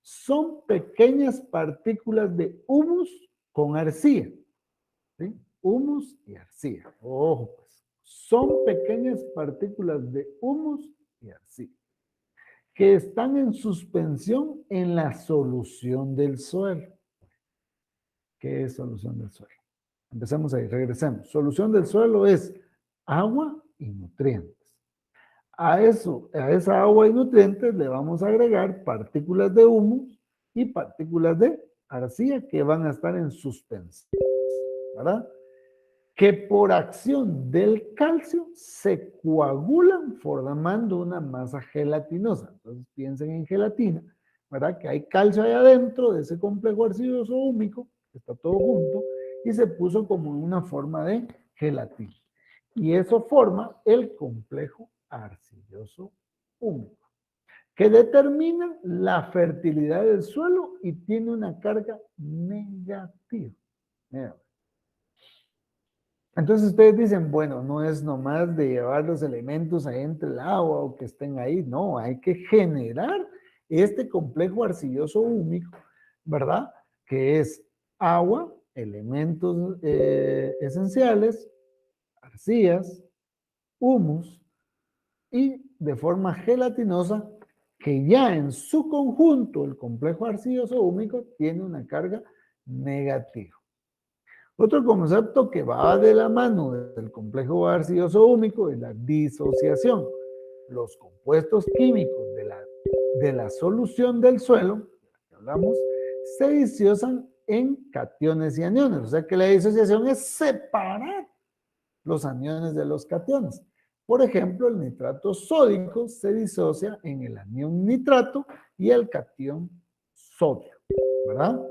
Son pequeñas partículas de humus con arcilla, ¿sí? humus y arcilla. Ojo, pues, son pequeñas partículas de humus y arcilla que están en suspensión en la solución del suelo. ¿Qué es solución del suelo? Empecemos ahí, regresemos. Solución del suelo es agua y nutrientes. A esa agua y nutrientes le vamos a agregar partículas de humus y partículas de arcilla que van a estar en suspensión, ¿verdad? Que por acción del calcio se coagulan formando una masa gelatinosa. Entonces piensen en gelatina, ¿verdad? Que hay calcio ahí adentro de ese complejo arcilloso húmico, que está todo junto, y se puso como en una forma de gelatina. Y eso forma el complejo arcilloso húmico, que determina la fertilidad del suelo y tiene una carga negativa. Mira. Entonces ustedes dicen, bueno, no es nomás de llevar los elementos ahí entre el agua o que estén ahí, no, hay que generar este complejo arcilloso húmico, ¿verdad? Que es agua, elementos esenciales, arcillas, humus y de forma gelatinosa que ya en su conjunto el complejo arcilloso húmico tiene una carga negativa. Otro concepto que va de la mano del complejo arcilloso húmico es la disociación. Los compuestos químicos de la solución del suelo, que hablamos, se disocian en cationes y aniones. O sea que la disociación es separar los aniones de los cationes. Por ejemplo, el nitrato sódico se disocia en el anión nitrato y el catión sodio, ¿verdad?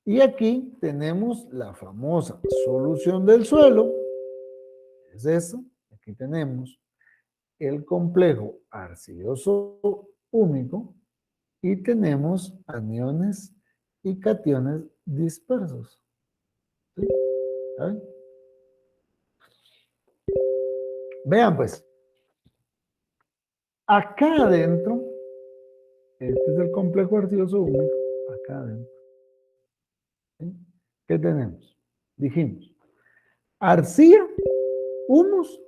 Y aquí tenemos la famosa solución del suelo, es eso. Aquí tenemos el complejo arcilloso húmico y tenemos aniones y cationes dispersos. ¿Sí? ¿Saben? Vean pues, acá adentro, este es el complejo arcilloso húmico, acá adentro. ¿Sí? ¿Qué tenemos? Dijimos, arcilla, humus,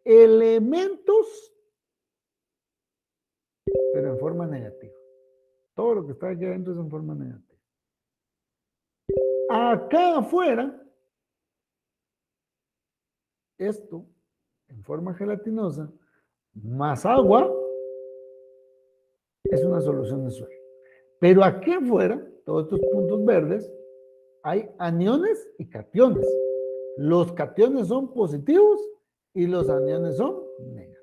elementos, pero en forma negativa. Todo lo que está aquí adentro es en forma negativa. Acá afuera, esto en forma gelatinosa, más agua, es una solución de suelo. Pero aquí afuera, todos estos puntos verdes, hay aniones y cationes. Los cationes son positivos y los aniones son negativos.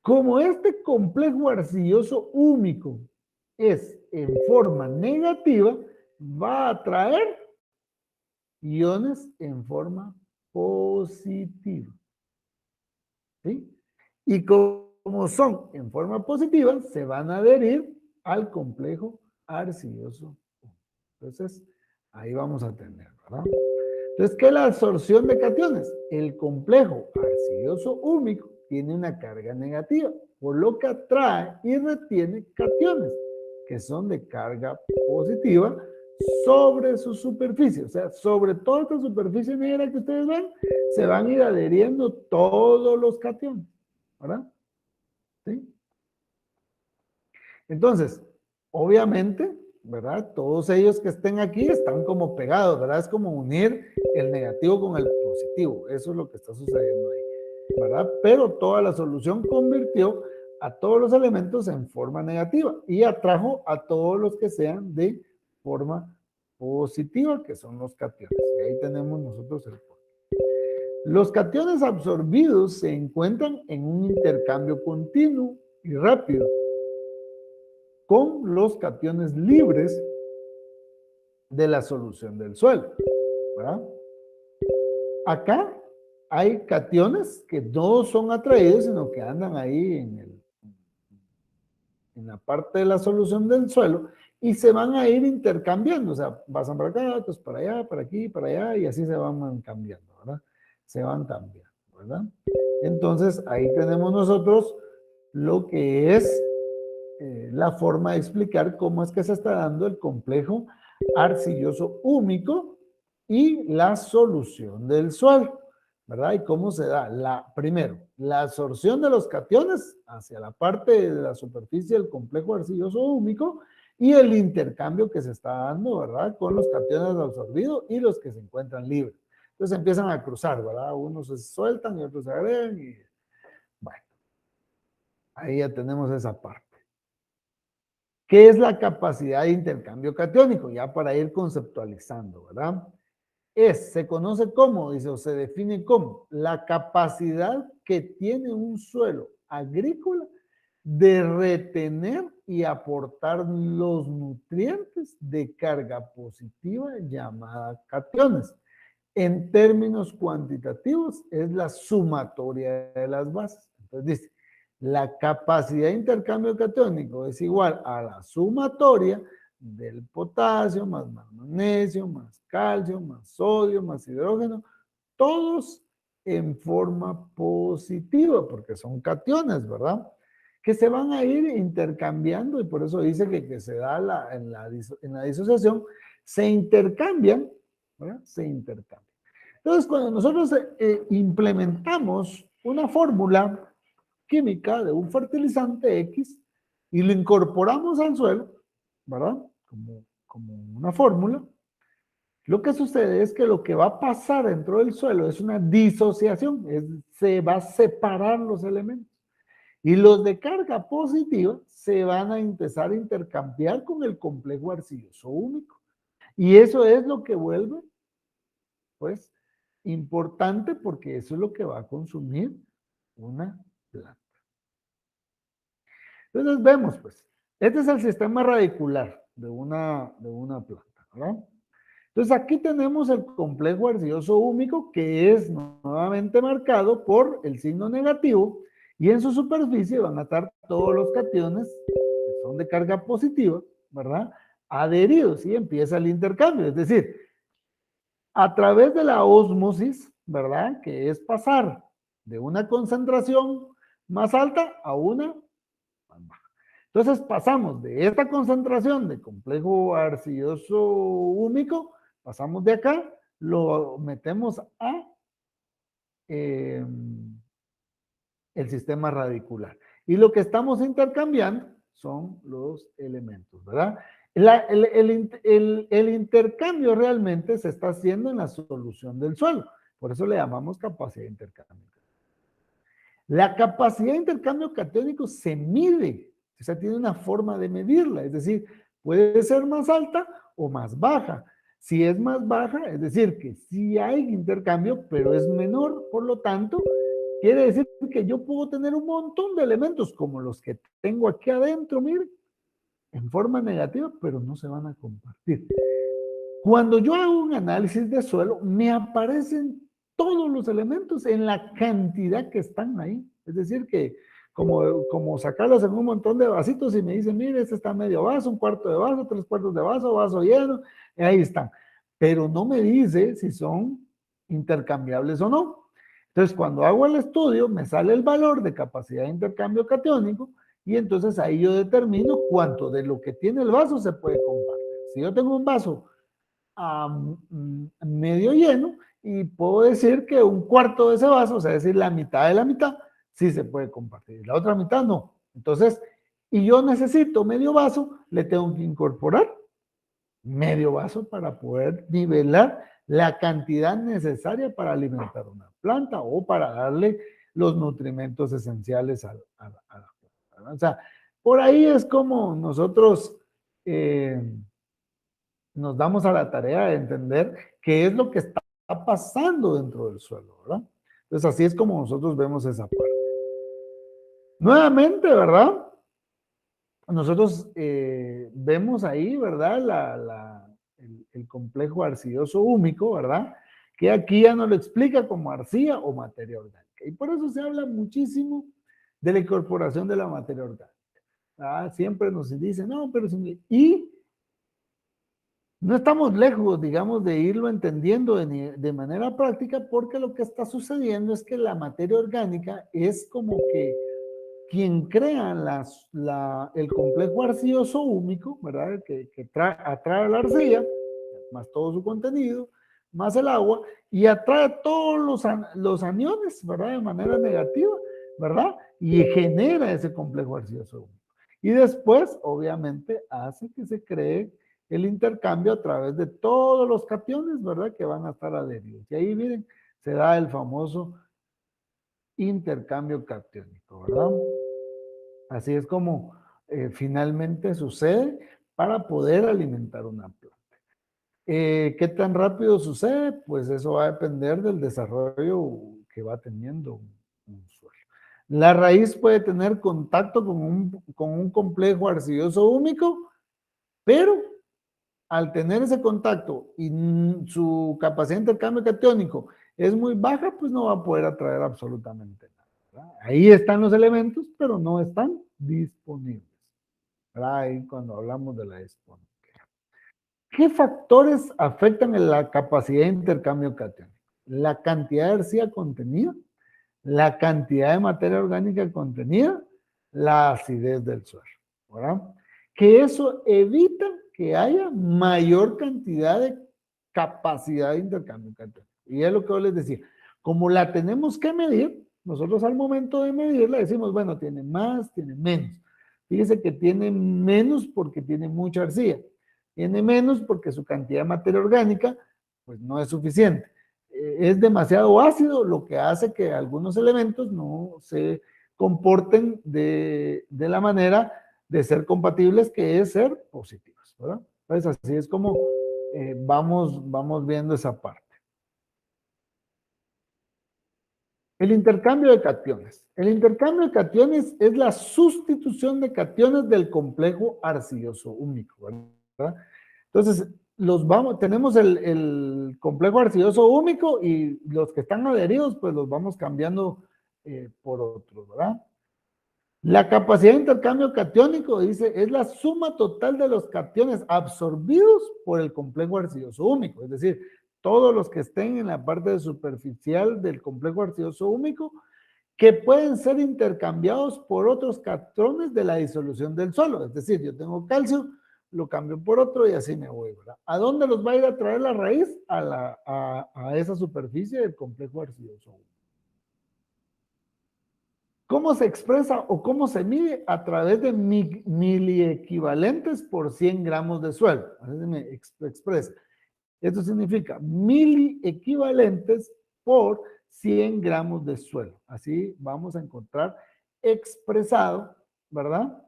Como este complejo arcilloso húmico es en forma negativa, va a atraer iones en forma positiva. ¿Sí? Y como son en forma positiva, se van a adherir al complejo arcilloso. Entonces, ahí vamos a tener, ¿verdad? Entonces, ¿qué es la absorción de cationes? El complejo arcilloso húmico tiene una carga negativa, por lo que atrae y retiene cationes, que son de carga positiva, sobre su superficie. O sea, sobre toda esta superficie negra que ustedes ven, se van a ir adheriendo todos los cationes, ¿verdad? ¿Sí? Entonces, obviamente, ¿verdad? Todos ellos que estén aquí están como pegados, ¿verdad? Es como unir el negativo con el positivo. Eso es lo que está sucediendo ahí, ¿verdad? Pero toda la solución convirtió a todos los elementos en forma negativa y atrajo a todos los que sean de forma positiva, que son los cationes. Y ahí tenemos nosotros el porqué. Los cationes absorbidos se encuentran en un intercambio continuo y rápido con los cationes libres de la solución del suelo, ¿verdad? Acá hay cationes que no son atraídos, sino que andan ahí en la parte de la solución del suelo y se van a ir intercambiando, o sea, pasan para acá, otros para allá, para aquí, para allá, y así se van cambiando, ¿verdad? Se van cambiando, ¿verdad? Entonces, ahí tenemos nosotros lo que es la forma de explicar cómo es que se está dando el complejo arcilloso húmico y la solución del suelo, ¿verdad? ¿Y cómo se da? Primero, la absorción de los cationes hacia la parte de la superficie del complejo arcilloso húmico y el intercambio que se está dando, ¿verdad? Con los cationes absorbidos y los que se encuentran libres. Entonces empiezan a cruzar, ¿verdad? Unos se sueltan y otros se agregan y bueno, ahí ya tenemos esa parte. ¿Qué es la capacidad de intercambio catiónico? Ya para ir conceptualizando, ¿verdad? Se conoce como, dice, o se define como la capacidad que tiene un suelo agrícola de retener y aportar los nutrientes de carga positiva llamada cationes. En términos cuantitativos, es la sumatoria de las bases. Entonces dice, la capacidad de intercambio catiónico es igual a la sumatoria del potasio más magnesio, más calcio, más sodio, más hidrógeno, todos en forma positiva, porque son cationes, ¿verdad? Que se van a ir intercambiando y por eso dice que se da en la disociación, se intercambian, ¿verdad? Se intercambian. Entonces, cuando nosotros implementamos una fórmula química de un fertilizante X y lo incorporamos al suelo, ¿verdad? Como una fórmula, lo que sucede es que lo que va a pasar dentro del suelo es una disociación, se va a separar los elementos. Y los de carga positiva se van a empezar a intercambiar con el complejo arcilloso húmico. Y eso es lo que vuelve, pues, importante porque eso es lo que va a consumir una planta. Entonces vemos, pues, este es el sistema radicular de una planta, ¿verdad? Entonces aquí tenemos el complejo arcilloso húmico que es nuevamente marcado por el signo negativo y en su superficie van a estar todos los cationes que son de carga positiva, ¿verdad? Adheridos y empieza el intercambio, es decir, a través de la ósmosis, ¿verdad? Que es pasar de una concentración más alta a una más baja. Entonces pasamos de esta concentración de complejo arcilloso húmico, pasamos de acá, lo metemos a el sistema radicular. Y lo que estamos intercambiando son los elementos, ¿verdad? El intercambio realmente se está haciendo en la solución del suelo. Por eso le llamamos capacidad de intercambio. La capacidad de intercambio catiónico se mide, o sea, tiene una forma de medirla, es decir, puede ser más alta o más baja. Si es más baja, es decir, que sí hay intercambio, pero es menor, por lo tanto, quiere decir que yo puedo tener un montón de elementos como los que tengo aquí adentro, miren, en forma negativa, pero no se van a compartir. Cuando yo hago un análisis de suelo, me aparecen todos los elementos en la cantidad que están ahí. Es decir, que como sacarlos en un montón de vasitos y me dicen, mire, este está medio vaso, un cuarto de vaso, 3/4 de vaso, vaso lleno, y ahí están. Pero no me dice si son intercambiables o no. Entonces, cuando hago el estudio, me sale el valor de capacidad de intercambio catiónico y entonces ahí yo determino cuánto de lo que tiene el vaso se puede compartir. Si yo tengo un vaso medio lleno y puedo decir que un cuarto de ese vaso, o sea, decir la mitad de la mitad, sí se puede compartir, la otra mitad no. Entonces, y yo necesito medio vaso, le tengo que incorporar medio vaso para poder nivelar la cantidad necesaria para alimentar una planta o para darle los nutrimentos esenciales a la planta. O sea, por ahí es como nosotros nos damos a la tarea de entender qué es lo que está pasando dentro del suelo, ¿verdad? Entonces así es como nosotros vemos esa parte. Nuevamente, ¿verdad? Nosotros vemos ahí, ¿verdad? El complejo arcilloso húmico, ¿verdad? Que aquí ya nos lo explica como arcilla o materia orgánica. Y por eso se habla muchísimo de la incorporación de la materia orgánica. ¿Verdad? Siempre nos dicen, no, pero... Y no estamos lejos, digamos, de irlo entendiendo de manera práctica porque lo que está sucediendo es que la materia orgánica es como que quien crea el complejo arcilloso húmico, ¿verdad? Que atrae la arcilla, más todo su contenido, más el agua, y atrae todos los aniones, ¿verdad? De manera negativa, ¿verdad? Y genera ese complejo arcilloso húmico. Y después, obviamente, hace que se cree el intercambio a través de todos los cationes, ¿verdad? Que van a estar adheridos. Y ahí, miren, se da el famoso intercambio catiónico, ¿verdad? Así es como finalmente sucede para poder alimentar una planta. ¿Qué tan rápido sucede? Pues eso va a depender del desarrollo que va teniendo un suelo. La raíz puede tener contacto con un complejo arcilloso húmico, pero al tener ese contacto y su capacidad de intercambio catiónico es muy baja, pues no va a poder atraer absolutamente nada, ¿verdad? Ahí están los elementos, pero no están disponibles, ¿verdad? Ahí cuando hablamos de la disponibilidad. ¿Qué factores afectan en la capacidad de intercambio catiónico? La cantidad de arcilla contenida, la cantidad de materia orgánica contenida, la acidez del suelo, ¿verdad? Que eso evita que haya mayor cantidad de capacidad de intercambio catiónico. Y es lo que yo les decía, como la tenemos que medir, nosotros al momento de medirla decimos, bueno, tiene más, tiene menos. Fíjese que tiene menos porque tiene mucha arcilla. Tiene menos porque su cantidad de materia orgánica pues no es suficiente. Es demasiado ácido, lo que hace que algunos elementos no se comporten de la manera de ser compatibles, que es ser positivos, ¿verdad? Entonces así es como vamos viendo esa parte. El intercambio de cationes. El intercambio de cationes es la sustitución de cationes del complejo arcilloso húmico, ¿verdad? Entonces, tenemos el complejo arcilloso húmico y los que están adheridos, pues los vamos cambiando por otros, ¿verdad? La capacidad de intercambio catiónico, dice, es la suma total de los cationes absorbidos por el complejo arcilloso húmico, es decir, todos los que estén en la parte superficial del complejo arcilloso húmico, que pueden ser intercambiados por otros cationes de la disolución del suelo. Es decir, yo tengo calcio, lo cambio por otro y así me voy, ¿verdad? ¿A dónde los va a ir a traer la raíz? A esa superficie del complejo arcilloso húmico. ¿Cómo se expresa o cómo se mide? A través de miliequivalentes por 100 gramos de suelo. Así se me expresa. Esto significa miliequivalentes por 100 gramos de suelo. Así vamos a encontrar expresado, ¿verdad?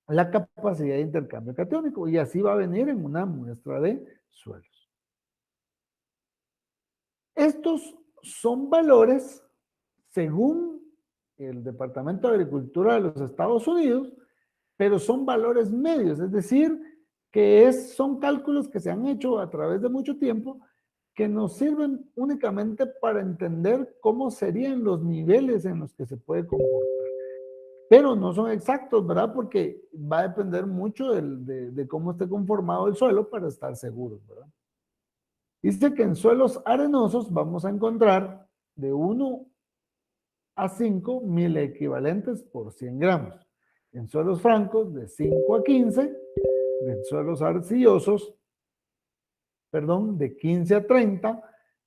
La capacidad de intercambio catiónico. Y así va a venir en una muestra de suelos. Estos son valores según el Departamento de Agricultura de los Estados Unidos, pero son valores medios, es decir, que son cálculos que se han hecho a través de mucho tiempo que nos sirven únicamente para entender cómo serían los niveles en los que se puede comportar. Pero no son exactos, ¿verdad? Porque va a depender mucho de cómo esté conformado el suelo para estar seguros, ¿verdad? Dice que en suelos arenosos vamos a encontrar de 1 a 5 mil equivalentes por 100 gramos. En suelos francos de 5 a 15, en suelos arcillosos, perdón, de 15 a 30,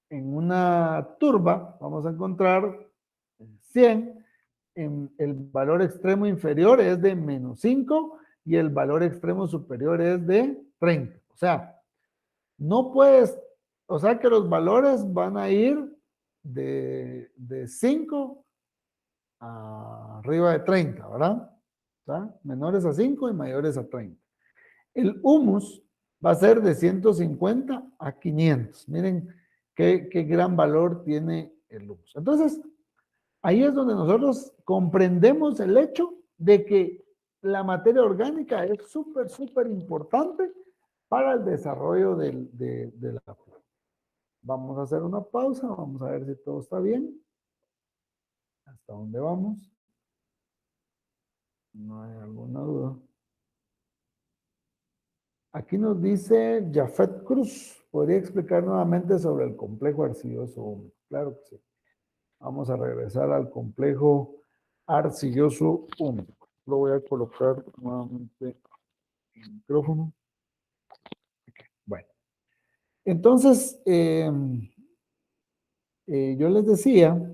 en una turba vamos a encontrar 100, en el valor extremo inferior es de menos 5 y el valor extremo superior es de 30. O sea, no puedes, o sea que los valores van a ir de 5 arriba de 30, ¿verdad? O sea, menores a 5 y mayores a 30. El humus va a ser de 150 a 500. Miren qué gran valor tiene el humus. Entonces, ahí es donde nosotros comprendemos el hecho de que la materia orgánica es súper importante para el desarrollo de la planta. Vamos a hacer una pausa, vamos a ver si todo está bien. ¿Hasta dónde vamos? No hay alguna duda. Aquí nos dice Jafet Cruz. ¿Podría explicar nuevamente sobre el complejo arcilloso húmedo? Claro que sí. Vamos a regresar al complejo arcilloso húmedo. Lo voy a colocar nuevamente en el micrófono. Bueno, entonces, yo les decía,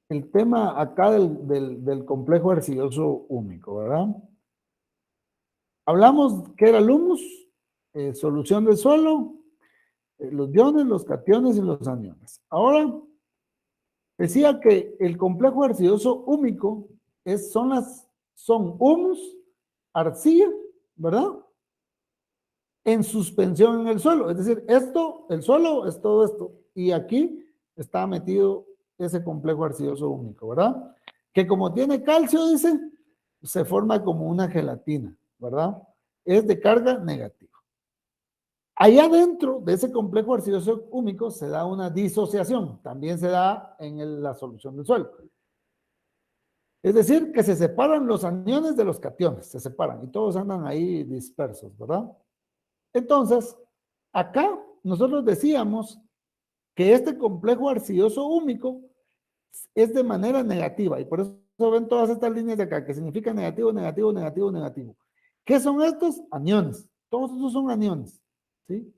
el tema acá del complejo arcilloso húmico, ¿verdad? Hablamos que era el humus, solución del suelo, los iones, los cationes y los aniones. Ahora, decía que el complejo arcilloso húmico son humus, arcilla, ¿verdad? En suspensión en el suelo. Es decir, el suelo es todo esto. Y aquí está metido ese complejo arcilloso húmico, ¿verdad? Que como tiene calcio, dice, se forma como una gelatina, ¿verdad? Es de carga negativa. Allá dentro de ese complejo arcilloso húmico se da una disociación, también se da en la solución del suelo. Es decir, que se separan los aniones de los cationes, se separan y todos andan ahí dispersos, ¿verdad? Entonces, acá nosotros decíamos que este complejo arcilloso húmico es de manera negativa y por eso ven todas estas líneas de acá que significa negativo, negativo, negativo, negativo. ¿Qué son estos? Aniones. Todos estos son aniones, ¿sí?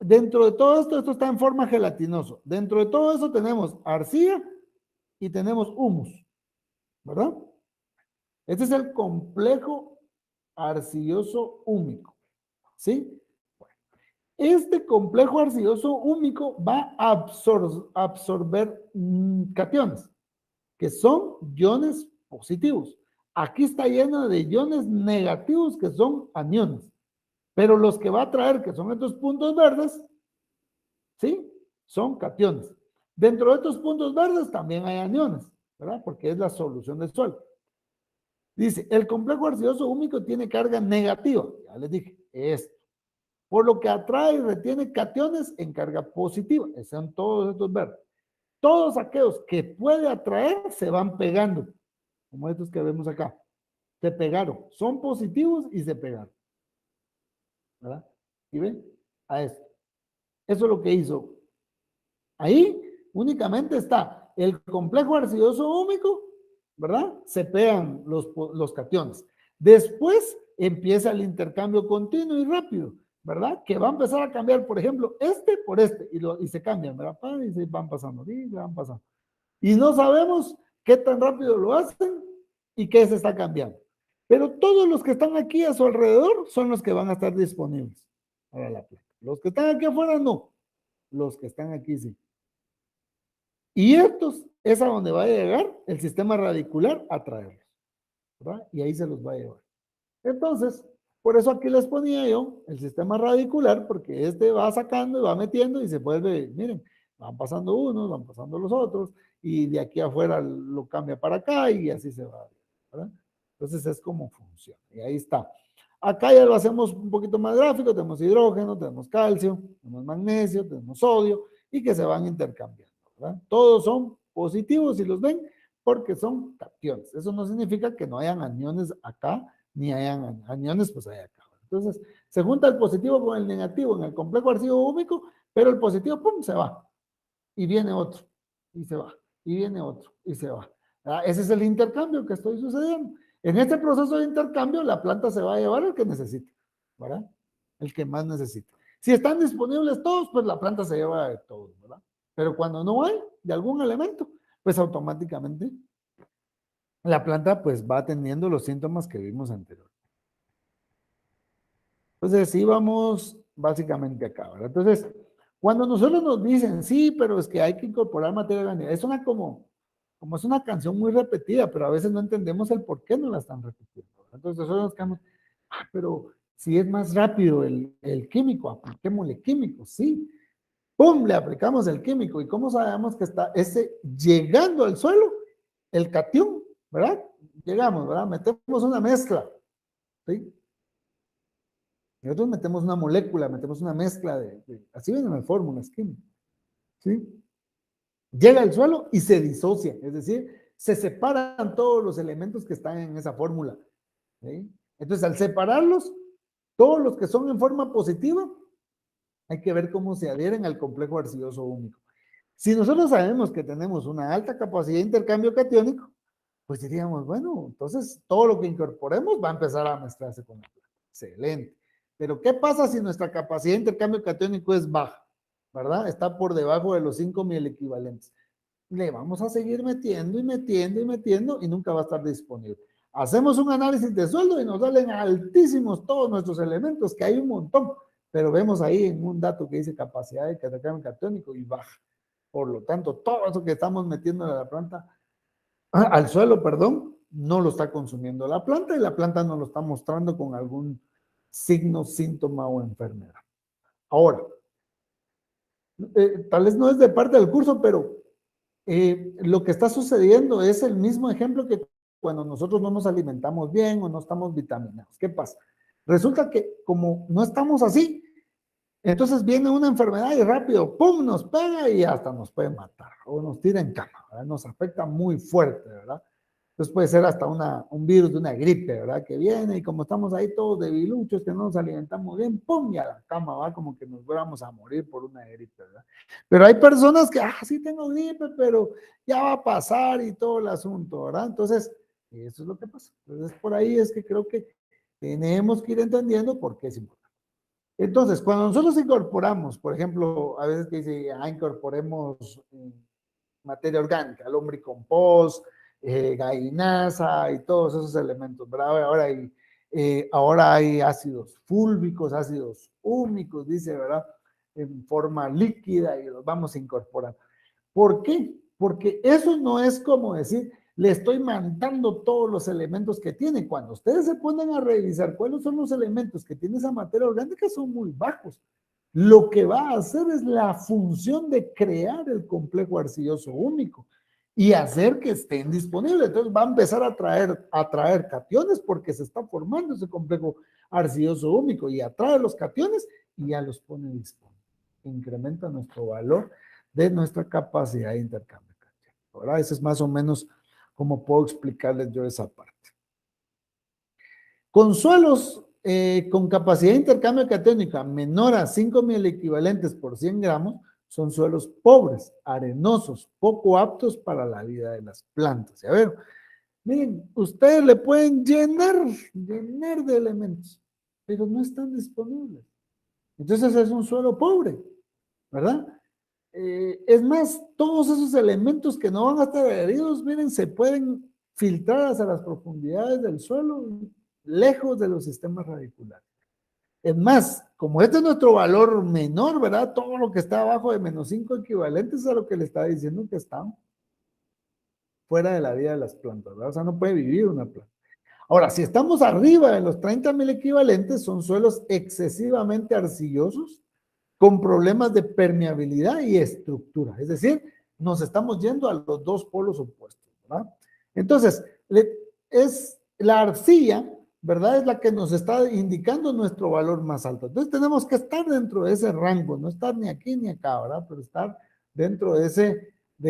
Dentro de todo esto, esto está en forma gelatinoso. Dentro de todo eso tenemos arcilla y tenemos humus, ¿verdad? Este es el complejo arcilloso húmico, ¿sí? Este complejo arcilloso húmico va a absorber cationes, que son iones positivos. Aquí está lleno de iones negativos, que son aniones. Pero los que va a traer, que son estos puntos verdes, ¿sí? Son cationes. Dentro de estos puntos verdes también hay aniones, ¿verdad? Porque es la solución del suelo. Dice, el complejo arcilloso húmico tiene carga negativa. Ya les dije, esto. Por lo que atrae y retiene cationes en carga positiva. Esos son todos estos verdes. Todos aquellos que puede atraer se van pegando, como estos que vemos acá. Se pegaron. Son positivos y se pegaron. ¿Verdad? ¿Y ven? A esto. Eso es lo que hizo. Ahí únicamente está el complejo arcilloso húmico, ¿verdad? Se pegan los cationes. Después empieza el intercambio continuo y rápido, ¿verdad? Que va a empezar a cambiar, por ejemplo, este por este, y se cambian, ¿verdad? Y se van pasando, y se van pasando. Y no sabemos qué tan rápido lo hacen y qué se está cambiando. Pero todos los que están aquí a su alrededor son los que van a estar disponibles para la placa. Los que están aquí afuera, no. Los que están aquí, sí. Y estos es a donde va a llegar el sistema radicular a traerlos, ¿verdad? Y ahí se los va a llevar. Entonces, por eso aquí les ponía yo el sistema radicular, porque este va sacando y va metiendo y se vuelve, miren, van pasando unos, van pasando los otros, y de aquí afuera lo cambia para acá y así se va, ¿verdad? Entonces es como funciona. Y ahí está. Acá ya lo hacemos un poquito más gráfico, tenemos hidrógeno, tenemos calcio, tenemos magnesio, tenemos sodio, y que se van intercambiando, ¿verdad? Todos son positivos si los ven, porque son cationes. Eso no significa que no hayan aniones acá, ni hayan aniones, pues hay acá. Entonces, se junta el positivo con el negativo en el complejo arcillo húmico, pero el positivo, pum, se va. Y viene otro, y se va. Y viene otro, y se va. Ese es el intercambio que estoy sucediendo. En este proceso de intercambio, la planta se va a llevar el que necesite, ¿verdad? El que más necesita. Si están disponibles todos, pues la planta se lleva de todos, ¿verdad? Pero cuando no hay de algún elemento, pues automáticamente la planta pues va teniendo los síntomas que vimos anteriormente. Entonces, sí vamos básicamente acá, ¿verdad? Entonces, cuando nosotros nos dicen, sí, pero es que hay que incorporar materia orgánica, es una como es una canción muy repetida, pero a veces no entendemos el por qué no la están repitiendo, ¿verdad? Entonces, nosotros nos quedamos, pero si es más rápido el químico, apliquémosle químico, sí. ¡Pum! Le aplicamos el químico. ¿Y cómo sabemos que está ese llegando al suelo? El catión, ¿verdad? Llegamos, ¿verdad? Metemos una mezcla, ¿sí? Nosotros metemos una molécula, metemos una mezcla así vienen las fórmulas químicas, ¿sí? Llega al suelo y se disocia, es decir, se separan todos los elementos que están en esa fórmula, ¿sí? Entonces, al separarlos, todos los que son en forma positiva, hay que ver cómo se adhieren al complejo arcilloso húmico. Si nosotros sabemos que tenemos una alta capacidad de intercambio catiónico, pues diríamos, bueno, entonces todo lo que incorporemos va a empezar a mezclarse con la planta. Excelente. Pero ¿qué pasa si nuestra capacidad de intercambio catiónico es baja? ¿Verdad? Está por debajo de los 5.000 equivalentes. Le vamos a seguir metiendo y metiendo y metiendo y nunca va a estar disponible. Hacemos un análisis de sueldo y nos salen altísimos todos nuestros elementos, que hay un montón, pero vemos ahí en un dato que dice capacidad de intercambio catiónico y baja. Por lo tanto, todo eso que estamos metiendo a la planta, al suelo, perdón, no lo está consumiendo la planta y la planta nos lo está mostrando con algún signo, síntoma o enfermedad. Ahora, tal vez no es de parte del curso, pero lo que está sucediendo es el mismo ejemplo que cuando nosotros no nos alimentamos bien o no estamos vitaminados. ¿Qué pasa? Resulta que como no estamos así, entonces viene una enfermedad y rápido, ¡pum!, nos pega y hasta nos puede matar o nos tira en cama, ¿verdad? Nos afecta muy fuerte, ¿verdad? Entonces puede ser hasta un virus de una gripe, ¿verdad? Que viene y como estamos ahí todos debiluchos, que no nos alimentamos bien, ¡pum!, y a la cama, ¿va? Como que nos fuéramos a morir por una gripe, ¿verdad? Pero hay personas que, sí tengo gripe, pero ya va a pasar y todo el asunto, ¿verdad? Entonces, eso es lo que pasa. Entonces, por ahí es que creo que tenemos que ir entendiendo por qué es importante. Entonces, cuando nosotros incorporamos, por ejemplo, a veces que dice, incorporemos materia orgánica, lombricompost, gallinaza y todos esos elementos, ¿verdad? Ahora hay ácidos fúlvicos, ácidos húmicos, dice, ¿verdad? En forma líquida y los vamos a incorporar. ¿Por qué? Porque eso no es como decir, le estoy mandando todos los elementos que tiene. Cuando ustedes se ponen a revisar cuáles son los elementos que tiene esa materia orgánica, son muy bajos. Lo que va a hacer es la función de crear el complejo arcilloso húmico y hacer que estén disponibles. Entonces va a empezar a traer cationes porque se está formando ese complejo arcilloso húmico y atrae los cationes y ya los pone disponibles. Incrementa nuestro valor de nuestra capacidad de intercambio. ¿Verdad? Eso es más o menos como puedo explicarles yo esa parte. Con suelos con capacidad de intercambio catiónica menor a 5.000 equivalentes por 100 gramos, son suelos pobres, arenosos, poco aptos para la vida de las plantas. A ver, miren, ustedes le pueden llenar de elementos, pero no están disponibles. Entonces es un suelo pobre, ¿verdad? Es más, todos esos elementos que no van a estar adheridos, miren, se pueden filtrar hacia las profundidades del suelo, lejos de los sistemas radiculares. Es más, como este es nuestro valor menor, ¿verdad? Todo lo que está abajo de menos 5 equivalentes es a lo que le está diciendo que están fuera de la vida de las plantas, ¿verdad? O sea, no puede vivir una planta. Ahora, si estamos arriba de los 30.000 equivalentes, son suelos excesivamente arcillosos, con problemas de permeabilidad y estructura. Es decir, nos estamos yendo a los dos polos opuestos, ¿verdad? Entonces, es la arcilla, ¿verdad? Es la que nos está indicando nuestro valor más alto. Entonces, tenemos que estar dentro de ese rango, no estar ni aquí ni acá, ¿verdad? Pero estar dentro de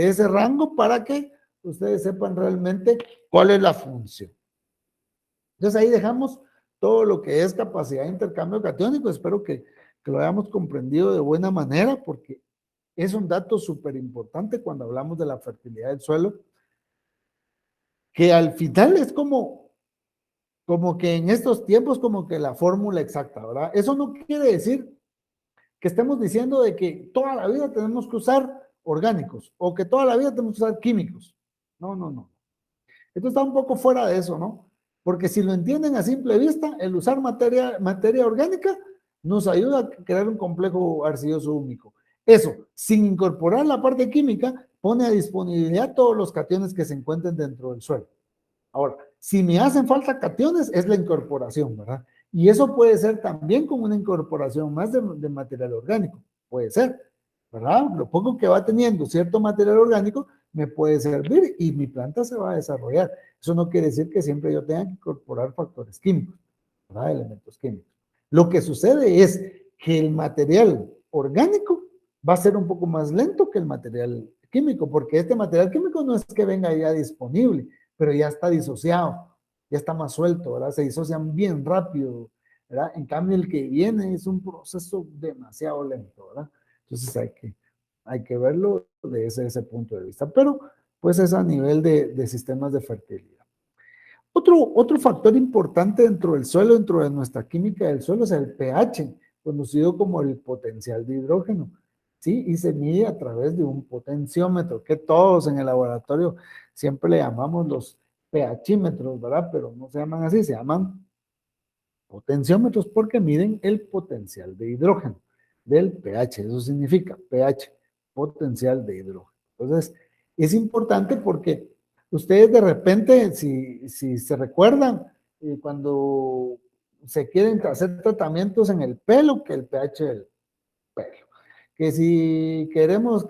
ese rango para que ustedes sepan realmente cuál es la función. Entonces, ahí dejamos todo lo que es capacidad de intercambio catiónico. Espero que lo hayamos comprendido de buena manera, porque es un dato súper importante cuando hablamos de la fertilidad del suelo, que al final es como que en estos tiempos como que la fórmula exacta, ¿verdad? Eso no quiere decir que estemos diciendo de que toda la vida tenemos que usar orgánicos o que toda la vida tenemos que usar químicos. No, no, no. Esto está un poco fuera de eso, ¿no? Porque si lo entienden a simple vista, el usar materia orgánica nos ayuda a crear un complejo arcilloso húmico. Eso, sin incorporar la parte química, pone a disponibilidad todos los cationes que se encuentren dentro del suelo. Ahora, si me hacen falta cationes, es la incorporación, ¿verdad? Y eso puede ser también como una incorporación más de material orgánico. Puede ser, ¿verdad? Lo poco que va teniendo cierto material orgánico me puede servir y mi planta se va a desarrollar. Eso no quiere decir que siempre yo tenga que incorporar factores químicos, ¿verdad? Elementos químicos. Lo que sucede es que el material orgánico va a ser un poco más lento que el material químico, porque este material químico no es que venga ya disponible, pero ya está disociado, ya está más suelto, ¿verdad? Se disocian bien rápido, ¿verdad? En cambio, el que viene es un proceso demasiado lento, ¿verdad? Entonces hay que Hay que verlo desde ese punto de vista, pero pues es a nivel de sistemas de fertilidad. Otro factor importante dentro del suelo, dentro de nuestra química del suelo, es el pH, conocido como el potencial de hidrógeno, ¿sí? Y se mide a través de un potenciómetro, que todos en el laboratorio siempre le llamamos los pHímetros, ¿verdad? Pero no se llaman así, se llaman potenciómetros porque miden el potencial de hidrógeno del pH. Eso significa pH, potencial de hidrógeno. Entonces, es importante porque ustedes de repente, si se recuerdan, cuando se quieren hacer tratamientos en el pelo, que el pH del pelo. Que si queremos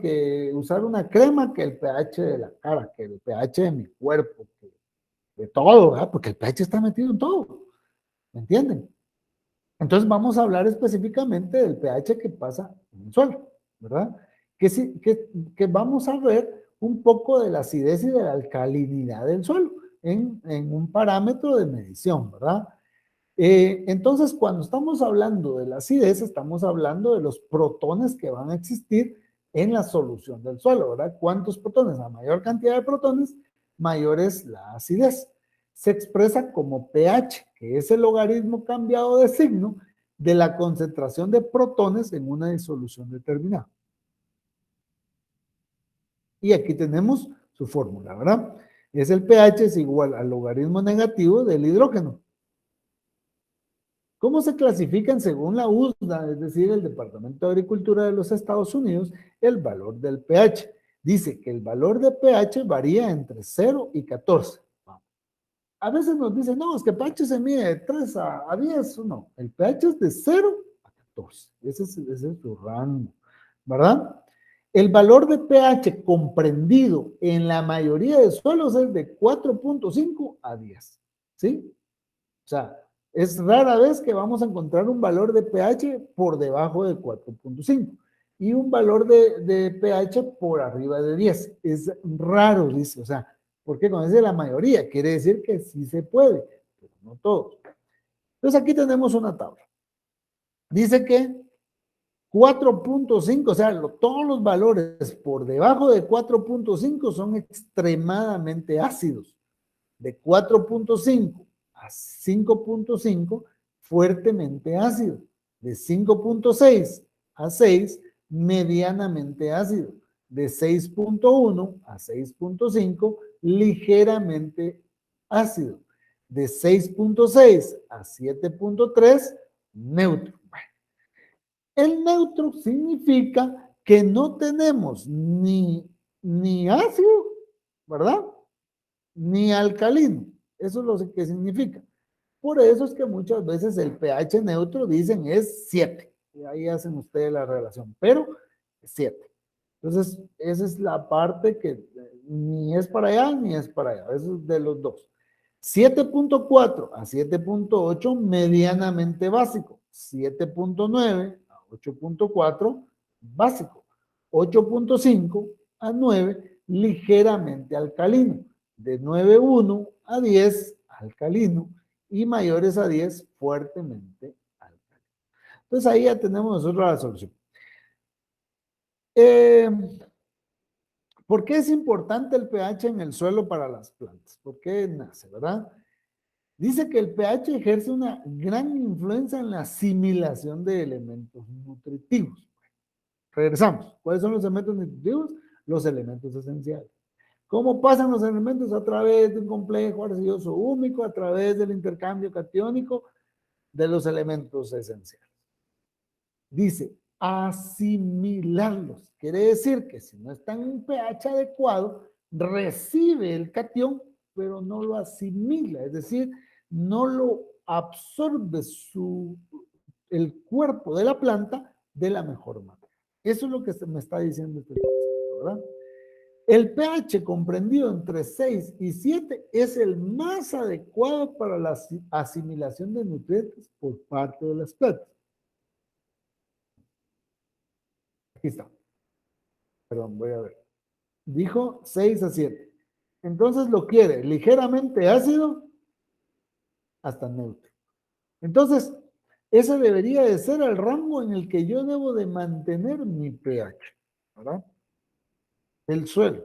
usar una crema, que el pH de la cara, que el pH de mi cuerpo, que de todo, ¿verdad? Porque el pH está metido en todo. ¿Me entienden? Entonces vamos a hablar específicamente del pH que pasa en el suelo, ¿verdad? Que vamos a ver un poco de la acidez y de la alcalinidad del suelo en un parámetro de medición, ¿verdad? Entonces, cuando estamos hablando de la acidez, estamos hablando de los protones que van a existir en la solución del suelo, ¿verdad? ¿Cuántos protones? A mayor cantidad de protones, mayor es la acidez. Se expresa como pH, que es el logaritmo cambiado de signo de la concentración de protones en una disolución determinada. Y aquí tenemos su fórmula, ¿verdad? Es el pH es igual al logaritmo negativo del hidrógeno. ¿Cómo se clasifican según la USDA, es decir, el Departamento de Agricultura de los Estados Unidos, el valor del pH? Dice que el valor de pH varía entre 0 y 14. A veces nos dicen, no, es que pH se mide de 3 a 10. No, el pH es de 0 a 14. Ese es su rango, ¿verdad? El valor de pH comprendido en la mayoría de suelos es de 4.5 a 10. ¿Sí? O sea, es rara vez que vamos a encontrar un valor de pH por debajo de 4.5 y un valor de pH por arriba de 10. Es raro, dice. O sea, porque con ese la mayoría quiere decir que sí se puede, pero no todos. Entonces aquí tenemos una tabla. Dice que 4.5, o sea, todos los valores por debajo de 4.5 son extremadamente ácidos. De 4.5 a 5.5, fuertemente ácido. De 5.6 a 6, medianamente ácido. De 6.1 a 6.5, ligeramente ácido. De 6.6 a 7.3, neutro. El neutro significa que no tenemos ni ácido, ¿verdad? Ni alcalino. Eso es lo que significa. Por eso es que muchas veces el pH neutro dicen es 7. Y ahí hacen ustedes la relación, pero es 7. Entonces, esa es la parte que ni es para allá ni es para allá. Eso es de los dos. 7.4 a 7.8, medianamente básico. 7.9 a 8.4, básico. 8.5 a 9, ligeramente alcalino. De 9.1 a 10, alcalino. Y mayores a 10, fuertemente alcalino. Entonces ahí ya tenemos nosotros la solución. ¿Por qué es importante el pH en el suelo para las plantas? ¿Por qué nace, verdad? Dice que el pH ejerce una gran influencia en la asimilación de elementos nutritivos. Regresamos. ¿Cuáles son los elementos nutritivos? Los elementos esenciales. ¿Cómo pasan los elementos? A través de un complejo arcilloso húmico, a través del intercambio catiónico de los elementos esenciales. Dice, asimilarlos. Quiere decir que si no está en un pH adecuado, recibe el catión, pero no lo asimila, es decir, no lo absorbe el cuerpo de la planta de la mejor manera. Eso es lo que me está diciendo este concepto, ¿verdad? El pH comprendido entre 6 y 7 es el más adecuado para la asimilación de nutrientes por parte de las plantas. Aquí está. Perdón, voy a ver. Dijo 6 a 7. Entonces lo quiere ligeramente ácido hasta neutro. Entonces, ese debería de ser el rango en el que yo debo de mantener mi pH. ¿verdad? El suelo.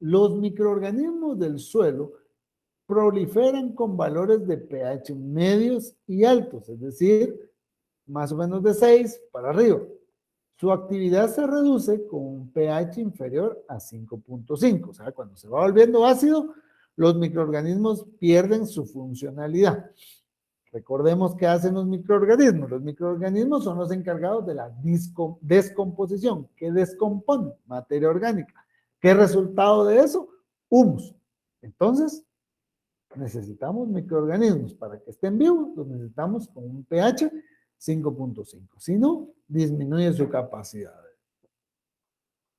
Los microorganismos del suelo proliferan con valores de pH medios y altos, es decir, más o menos de 6 para arriba. Su actividad se reduce con un pH inferior a 5.5, o sea, cuando se va volviendo ácido, los microorganismos pierden su funcionalidad. Recordemos qué hacen los microorganismos. Los microorganismos son los encargados de la descomposición, que descompone materia orgánica. ¿Qué resultado de eso? Humus. Entonces, necesitamos microorganismos para que estén vivos, los necesitamos con un pH 5.5. Si no, disminuye su capacidad.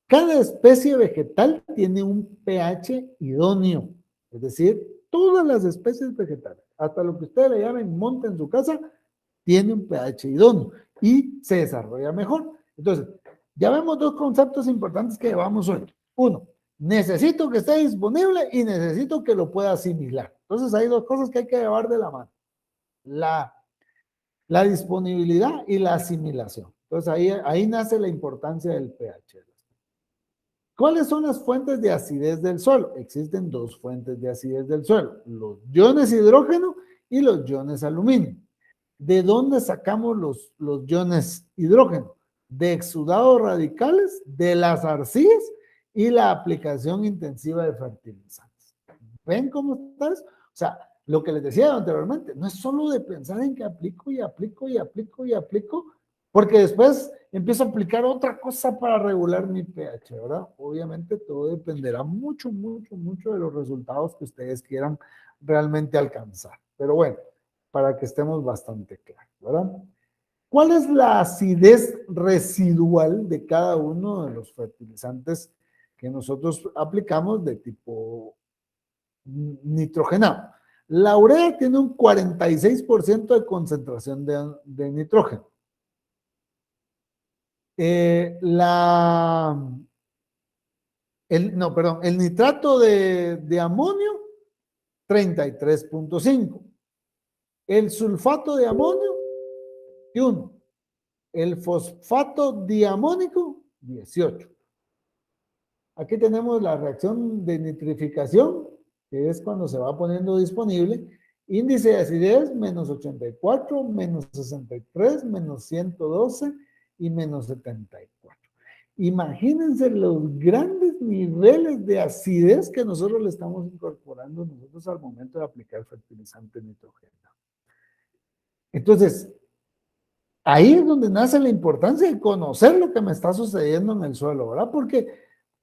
Cada especie vegetal tiene un pH idóneo, es decir, todas las especies vegetales, hasta lo que ustedes le llamen monte en su casa, tiene un pH idóneo y se desarrolla mejor. Entonces, ya vemos dos conceptos importantes que llevamos hoy. Uno, necesito que esté disponible y necesito que lo pueda asimilar. Entonces, hay dos cosas que hay que llevar de la mano. La disponibilidad y la asimilación. Entonces, ahí nace la importancia del pH. ¿Cuáles son las fuentes de acidez del suelo? Existen dos fuentes de acidez del suelo, los iones hidrógeno y los iones aluminio. ¿De dónde sacamos los iones hidrógeno? De exudados radicales, de las arcillas y la aplicación intensiva de fertilizantes. ¿Ven cómo está eso? O sea, lo que les decía anteriormente, no es solo de pensar en que aplico y aplico y aplico y aplico, porque después empiezo a aplicar otra cosa para regular mi pH, ¿verdad? Obviamente todo dependerá mucho, mucho, mucho de los resultados que ustedes quieran realmente alcanzar. Pero bueno, para que estemos bastante claros, ¿verdad? ¿Cuál es la acidez residual de cada uno de los fertilizantes que nosotros aplicamos de tipo nitrogenado? La urea tiene un 46% de concentración de nitrógeno. El nitrato de amonio, 33.5. El sulfato de amonio, 1. El fosfato diamónico, 18. Aquí tenemos la reacción de nitrificación, que es cuando se va poniendo disponible. Índice de acidez, menos 84, menos 63, menos 112 y menos 74. Imagínense los grandes niveles de acidez que nosotros le estamos incorporando nosotros al momento de aplicar fertilizante nitrógeno. Entonces, ahí es donde nace la importancia de conocer lo que me está sucediendo en el suelo, ¿verdad? Porque,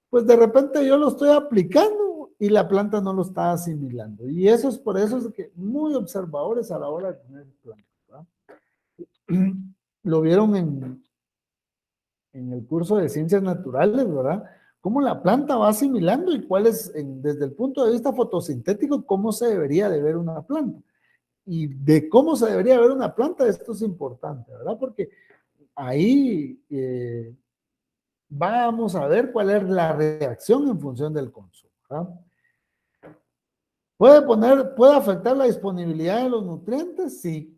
pues de repente yo lo estoy aplicando y la planta no lo está asimilando. Y eso es por eso es que muy observadores a la hora de tener plantas, ¿verdad? Lo vieron en el curso de ciencias naturales, ¿verdad? Cómo la planta va asimilando y cuál es, desde el punto de vista fotosintético, cómo se debería de ver una planta. Y de cómo se debería ver una planta, esto es importante, ¿verdad? Porque ahí vamos a ver cuál es la reacción en función del consumo, ¿verdad? ¿Puede afectar la disponibilidad de los nutrientes? Sí.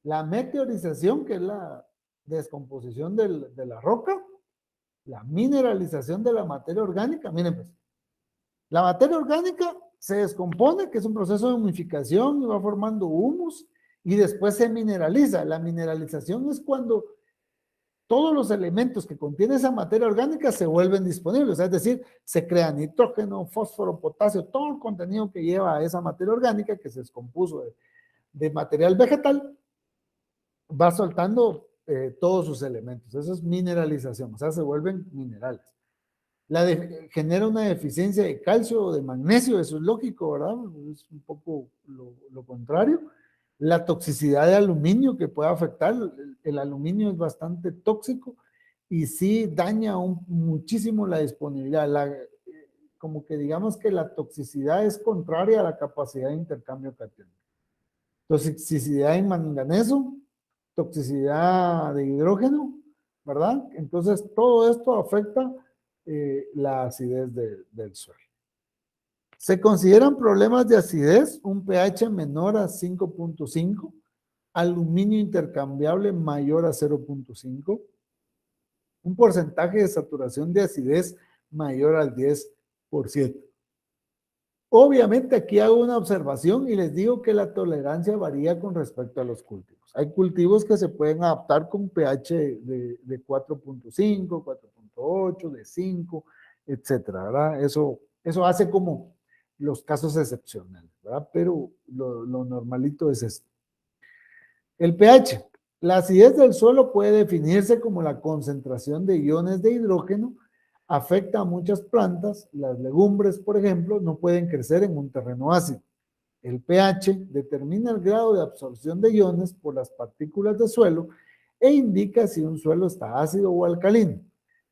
La meteorización, que es la descomposición de la roca, la mineralización de la materia orgánica. Miren, pues, la materia orgánica se descompone, que es un proceso de humificación y va formando humus, y después se mineraliza. La mineralización es cuando todos los elementos que contiene esa materia orgánica se vuelven disponibles, es decir, se crea nitrógeno, fósforo, potasio, todo el contenido que lleva a esa materia orgánica que se descompuso de material vegetal, va soltando todos sus elementos. Eso es mineralización, o sea, se vuelven minerales. Genera una deficiencia de calcio o de magnesio, eso es lógico, ¿verdad? Es un poco lo contrario. La toxicidad de aluminio que puede afectar, el aluminio es bastante tóxico y sí daña muchísimo la disponibilidad. Como que digamos que la toxicidad es contraria a la capacidad de intercambio catiónico. Toxicidad en manganeso, toxicidad de hidrógeno, ¿verdad? Entonces todo esto afecta la acidez del suelo. Se consideran problemas de acidez un pH menor a 5.5, aluminio intercambiable mayor a 0.5, un porcentaje de saturación de acidez mayor al 10%. Obviamente aquí hago una observación y les digo que la tolerancia varía con respecto a los cultivos. Hay cultivos que se pueden adaptar con pH de 4.5, 4.8, de 5, etcétera, ¿verdad? Eso hace como los casos excepcionales, ¿verdad? Pero lo normalito es esto. El pH. La acidez del suelo puede definirse como la concentración de iones de hidrógeno. Afecta a muchas plantas. Las legumbres, por ejemplo, no pueden crecer en un terreno ácido. El pH determina el grado de absorción de iones por las partículas de suelo e indica si un suelo está ácido o alcalino.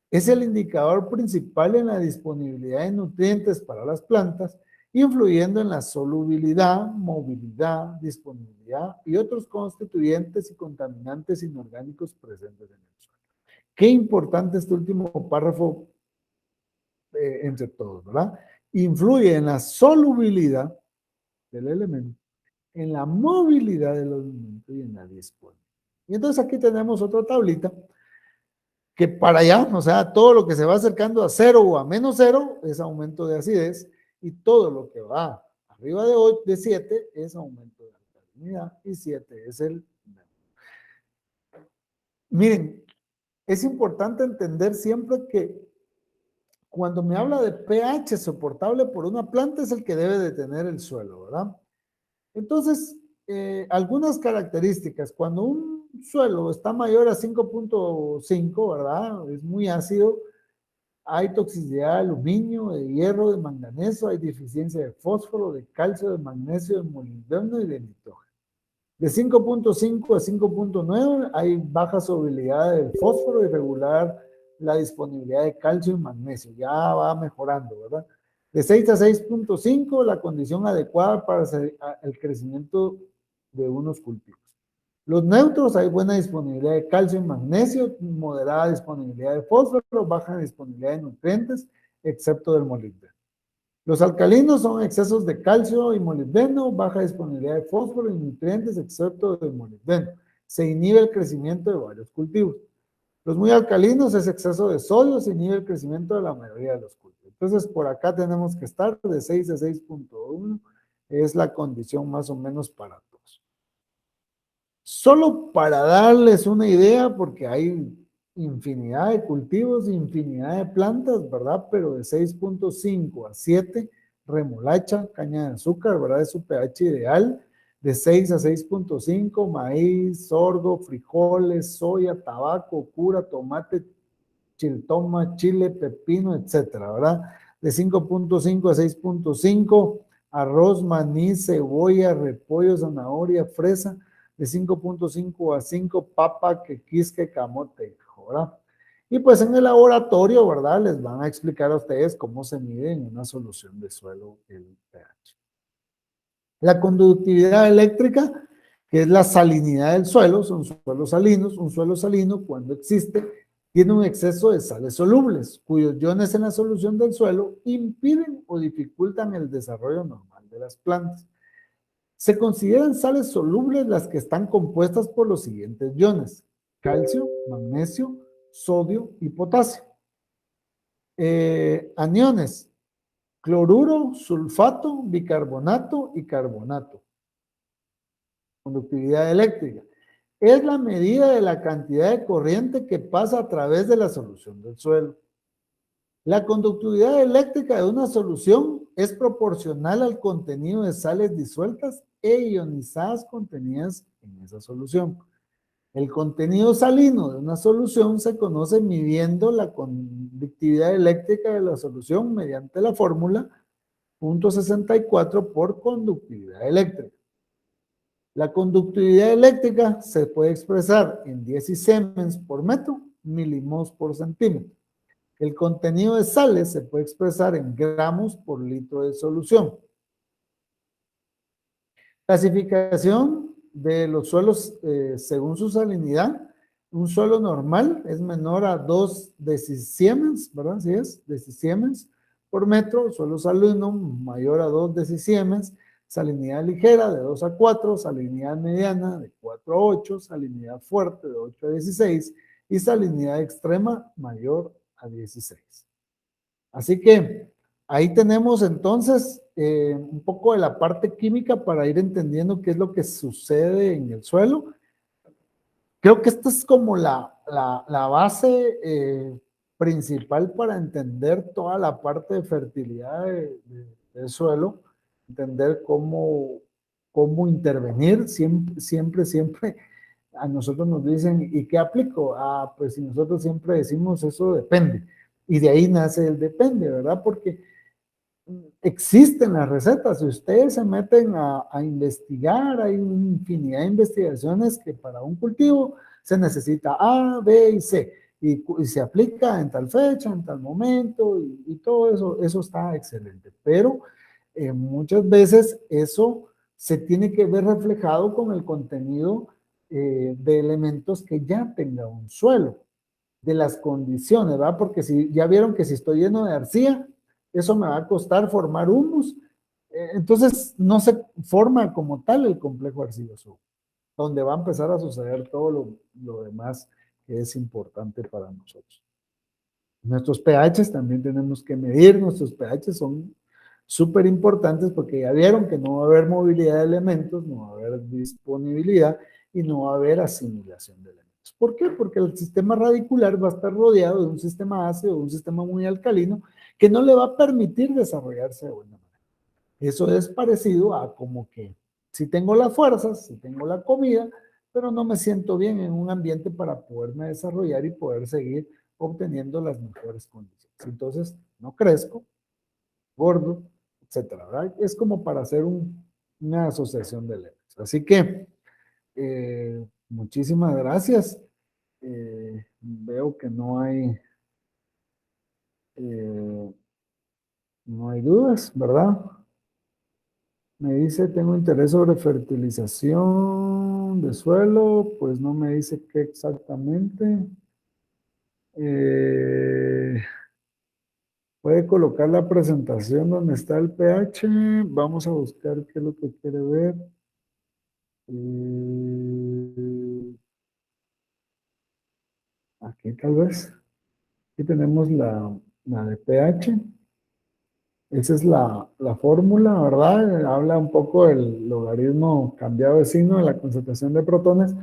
Es el indicador principal en la disponibilidad de nutrientes para las plantas, influyendo en la solubilidad, movilidad, disponibilidad y otros constituyentes y contaminantes inorgánicos presentes en el suelo. Qué importante este último párrafo entre todos, ¿verdad? Influye en la solubilidad del elemento, en la movilidad del elemento y en la disponibilidad. Y entonces aquí tenemos otra tablita que para allá, o sea, todo lo que se va acercando a 0 o a menos 0 es aumento de acidez y todo lo que va arriba de 7 es aumento de alcalinidad y 7 es el... Miren, es importante entender siempre que cuando me habla de pH soportable por una planta es el que debe de tener el suelo, ¿verdad? Entonces, algunas características, cuando un suelo está mayor a 5.5, ¿verdad? Es muy ácido, hay toxicidad de aluminio, de hierro, de manganeso, hay deficiencia de fósforo, de calcio, de magnesio, de molibdeno y de nitrógeno. De 5.5 a 5.9 hay baja solubilidad del fósforo y regular la disponibilidad de calcio y magnesio. Ya va mejorando, ¿verdad? De 6 a 6.5 la condición adecuada para el crecimiento de unos cultivos. Los neutros, hay buena disponibilidad de calcio y magnesio, moderada disponibilidad de fósforo, baja disponibilidad de nutrientes, excepto del molibdeno. Los alcalinos son excesos de calcio y molibdeno, baja disponibilidad de fósforo y nutrientes, excepto del molibdeno. Se inhibe el crecimiento de varios cultivos. Los muy alcalinos es exceso de sodio, se inhibe el crecimiento de la mayoría de los cultivos. Entonces, por acá tenemos que estar de 6 a 6.1, es la condición más o menos para todos. Solo para darles una idea, porque hay infinidad de cultivos, infinidad de plantas, ¿verdad? Pero de 6.5 a 7, remolacha, caña de azúcar, ¿verdad? Es su pH ideal. De 6 a 6.5, maíz, sorgo, frijoles, soya, tabaco, cura, tomate, chiltoma, chile, pepino, etcétera, ¿verdad? De 5.5 a 6.5, arroz, maní, cebolla, repollo, zanahoria, fresa. De 5.5 a 5, papa, quequisque, camote, ¿verdad? Y pues en el laboratorio, ¿verdad? Les van a explicar a ustedes cómo se mide en una solución de suelo el pH. La conductividad eléctrica, que es la salinidad del suelo, son suelos salinos. Un suelo salino, cuando existe, tiene un exceso de sales solubles, cuyos iones en la solución del suelo impiden o dificultan el desarrollo normal de las plantas. Se consideran sales solubles las que están compuestas por los siguientes iones: calcio, magnesio, sodio y potasio. Aniones: cloruro, sulfato, bicarbonato y carbonato. Conductividad eléctrica es la medida de la cantidad de corriente que pasa a través de la solución del suelo. La conductividad eléctrica de una solución es proporcional al contenido de sales disueltas e ionizadas contenidas en esa solución. El contenido salino de una solución se conoce midiendo la conductividad eléctrica de la solución mediante la fórmula 0.64 por conductividad eléctrica. La conductividad eléctrica se puede expresar en 10 siemens por metro, milimos por centímetro. El contenido de sales se puede expresar en gramos por litro de solución. Clasificación de los suelos según su salinidad. Un suelo normal es menor a 2 decisiemens, ¿verdad? Así es, decisiemens por metro. Suelo salino mayor a 2 decisiemens. Salinidad ligera de 2 a 4, salinidad mediana de 4 a 8, salinidad fuerte de 8 a 16 y salinidad extrema mayor a 16. Así que ahí tenemos entonces un poco de la parte química para ir entendiendo qué es lo que sucede en el suelo. Creo que esta es como la base principal para entender toda la parte de fertilidad del suelo, entender cómo intervenir. Siempre a nosotros nos dicen, ¿y qué aplico? Ah, pues si nosotros siempre decimos eso depende. Y de ahí nace el depende, ¿verdad? Porque existen las recetas. Si ustedes se meten a investigar, hay una infinidad de investigaciones que para un cultivo se necesita A, B y C. Y se aplica en tal fecha, en tal momento, y todo eso está excelente. Pero muchas veces eso se tiene que ver reflejado con el contenido de elementos que ya tenga un suelo, de las condiciones, ¿verdad? Porque si ya vieron que si estoy lleno de arcilla, eso me va a costar formar humus. Entonces no se forma como tal el complejo arcilloso, donde va a empezar a suceder todo lo demás que es importante para nosotros. Nuestros pHs también tenemos que medir. Nuestros pHs son súper importantes porque ya vieron que no va a haber movilidad de elementos, no va a haber disponibilidad y no va a haber asimilación de elementos. ¿Por qué? Porque el sistema radicular va a estar rodeado de un sistema ácido, un sistema muy alcalino, que no le va a permitir desarrollarse de buena manera. Eso es parecido a como que si tengo las fuerzas, si tengo la comida, pero no me siento bien en un ambiente para poderme desarrollar y poder seguir obteniendo las mejores condiciones. Entonces, no crezco, gordo, etcétera, ¿verdad? Es como para hacer una asociación de leyes. Así que, muchísimas gracias. Veo que eh, no hay dudas, ¿verdad? Me dice, tengo interés sobre fertilización de suelo, pues no me dice qué exactamente. Eh, puede colocar la presentación donde está el pH. Vamos a buscar qué es lo que quiere ver. Aquí tal vez. Aquí tenemos la de pH. Esa es la fórmula, ¿verdad? Habla un poco del logaritmo cambiado de signo de la concentración de protones.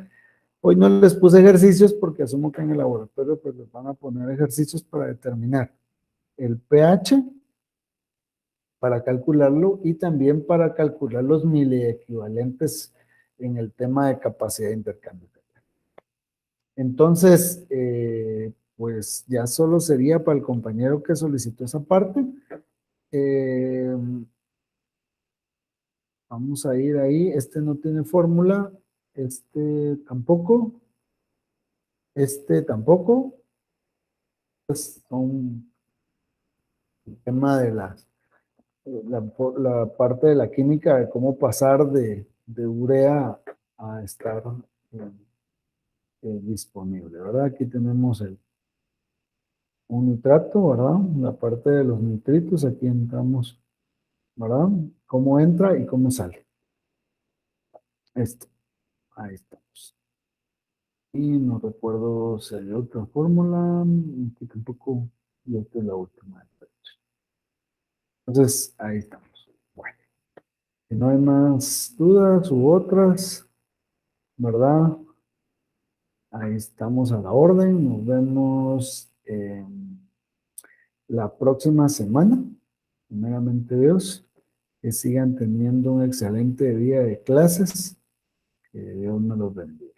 Hoy no les puse ejercicios porque asumo que en el laboratorio pues les van a poner ejercicios para determinar el pH, para calcularlo y también para calcular los miliequivalentes en el tema de capacidad de intercambio. Entonces, pues ya solo sería para el compañero que solicitó esa parte. Eh, vamos a ir ahí. Este no tiene fórmula. Este tampoco. Este tampoco. Pues son el tema de la parte de la química de cómo pasar de urea a estar disponible, ¿verdad? Aquí tenemos un nitrato, ¿verdad? La parte de los nitritos, aquí entramos, ¿verdad? Cómo entra y cómo sale. Esto, ahí estamos. Y no recuerdo si hay otra fórmula, aquí tampoco, y esta es la última. Entonces, ahí estamos. Bueno, si no hay más dudas u otras, ¿verdad? Ahí estamos a la orden. Nos vemos la próxima semana. Primeramente Dios. Que sigan teniendo un excelente día de clases. Que Dios me los bendiga.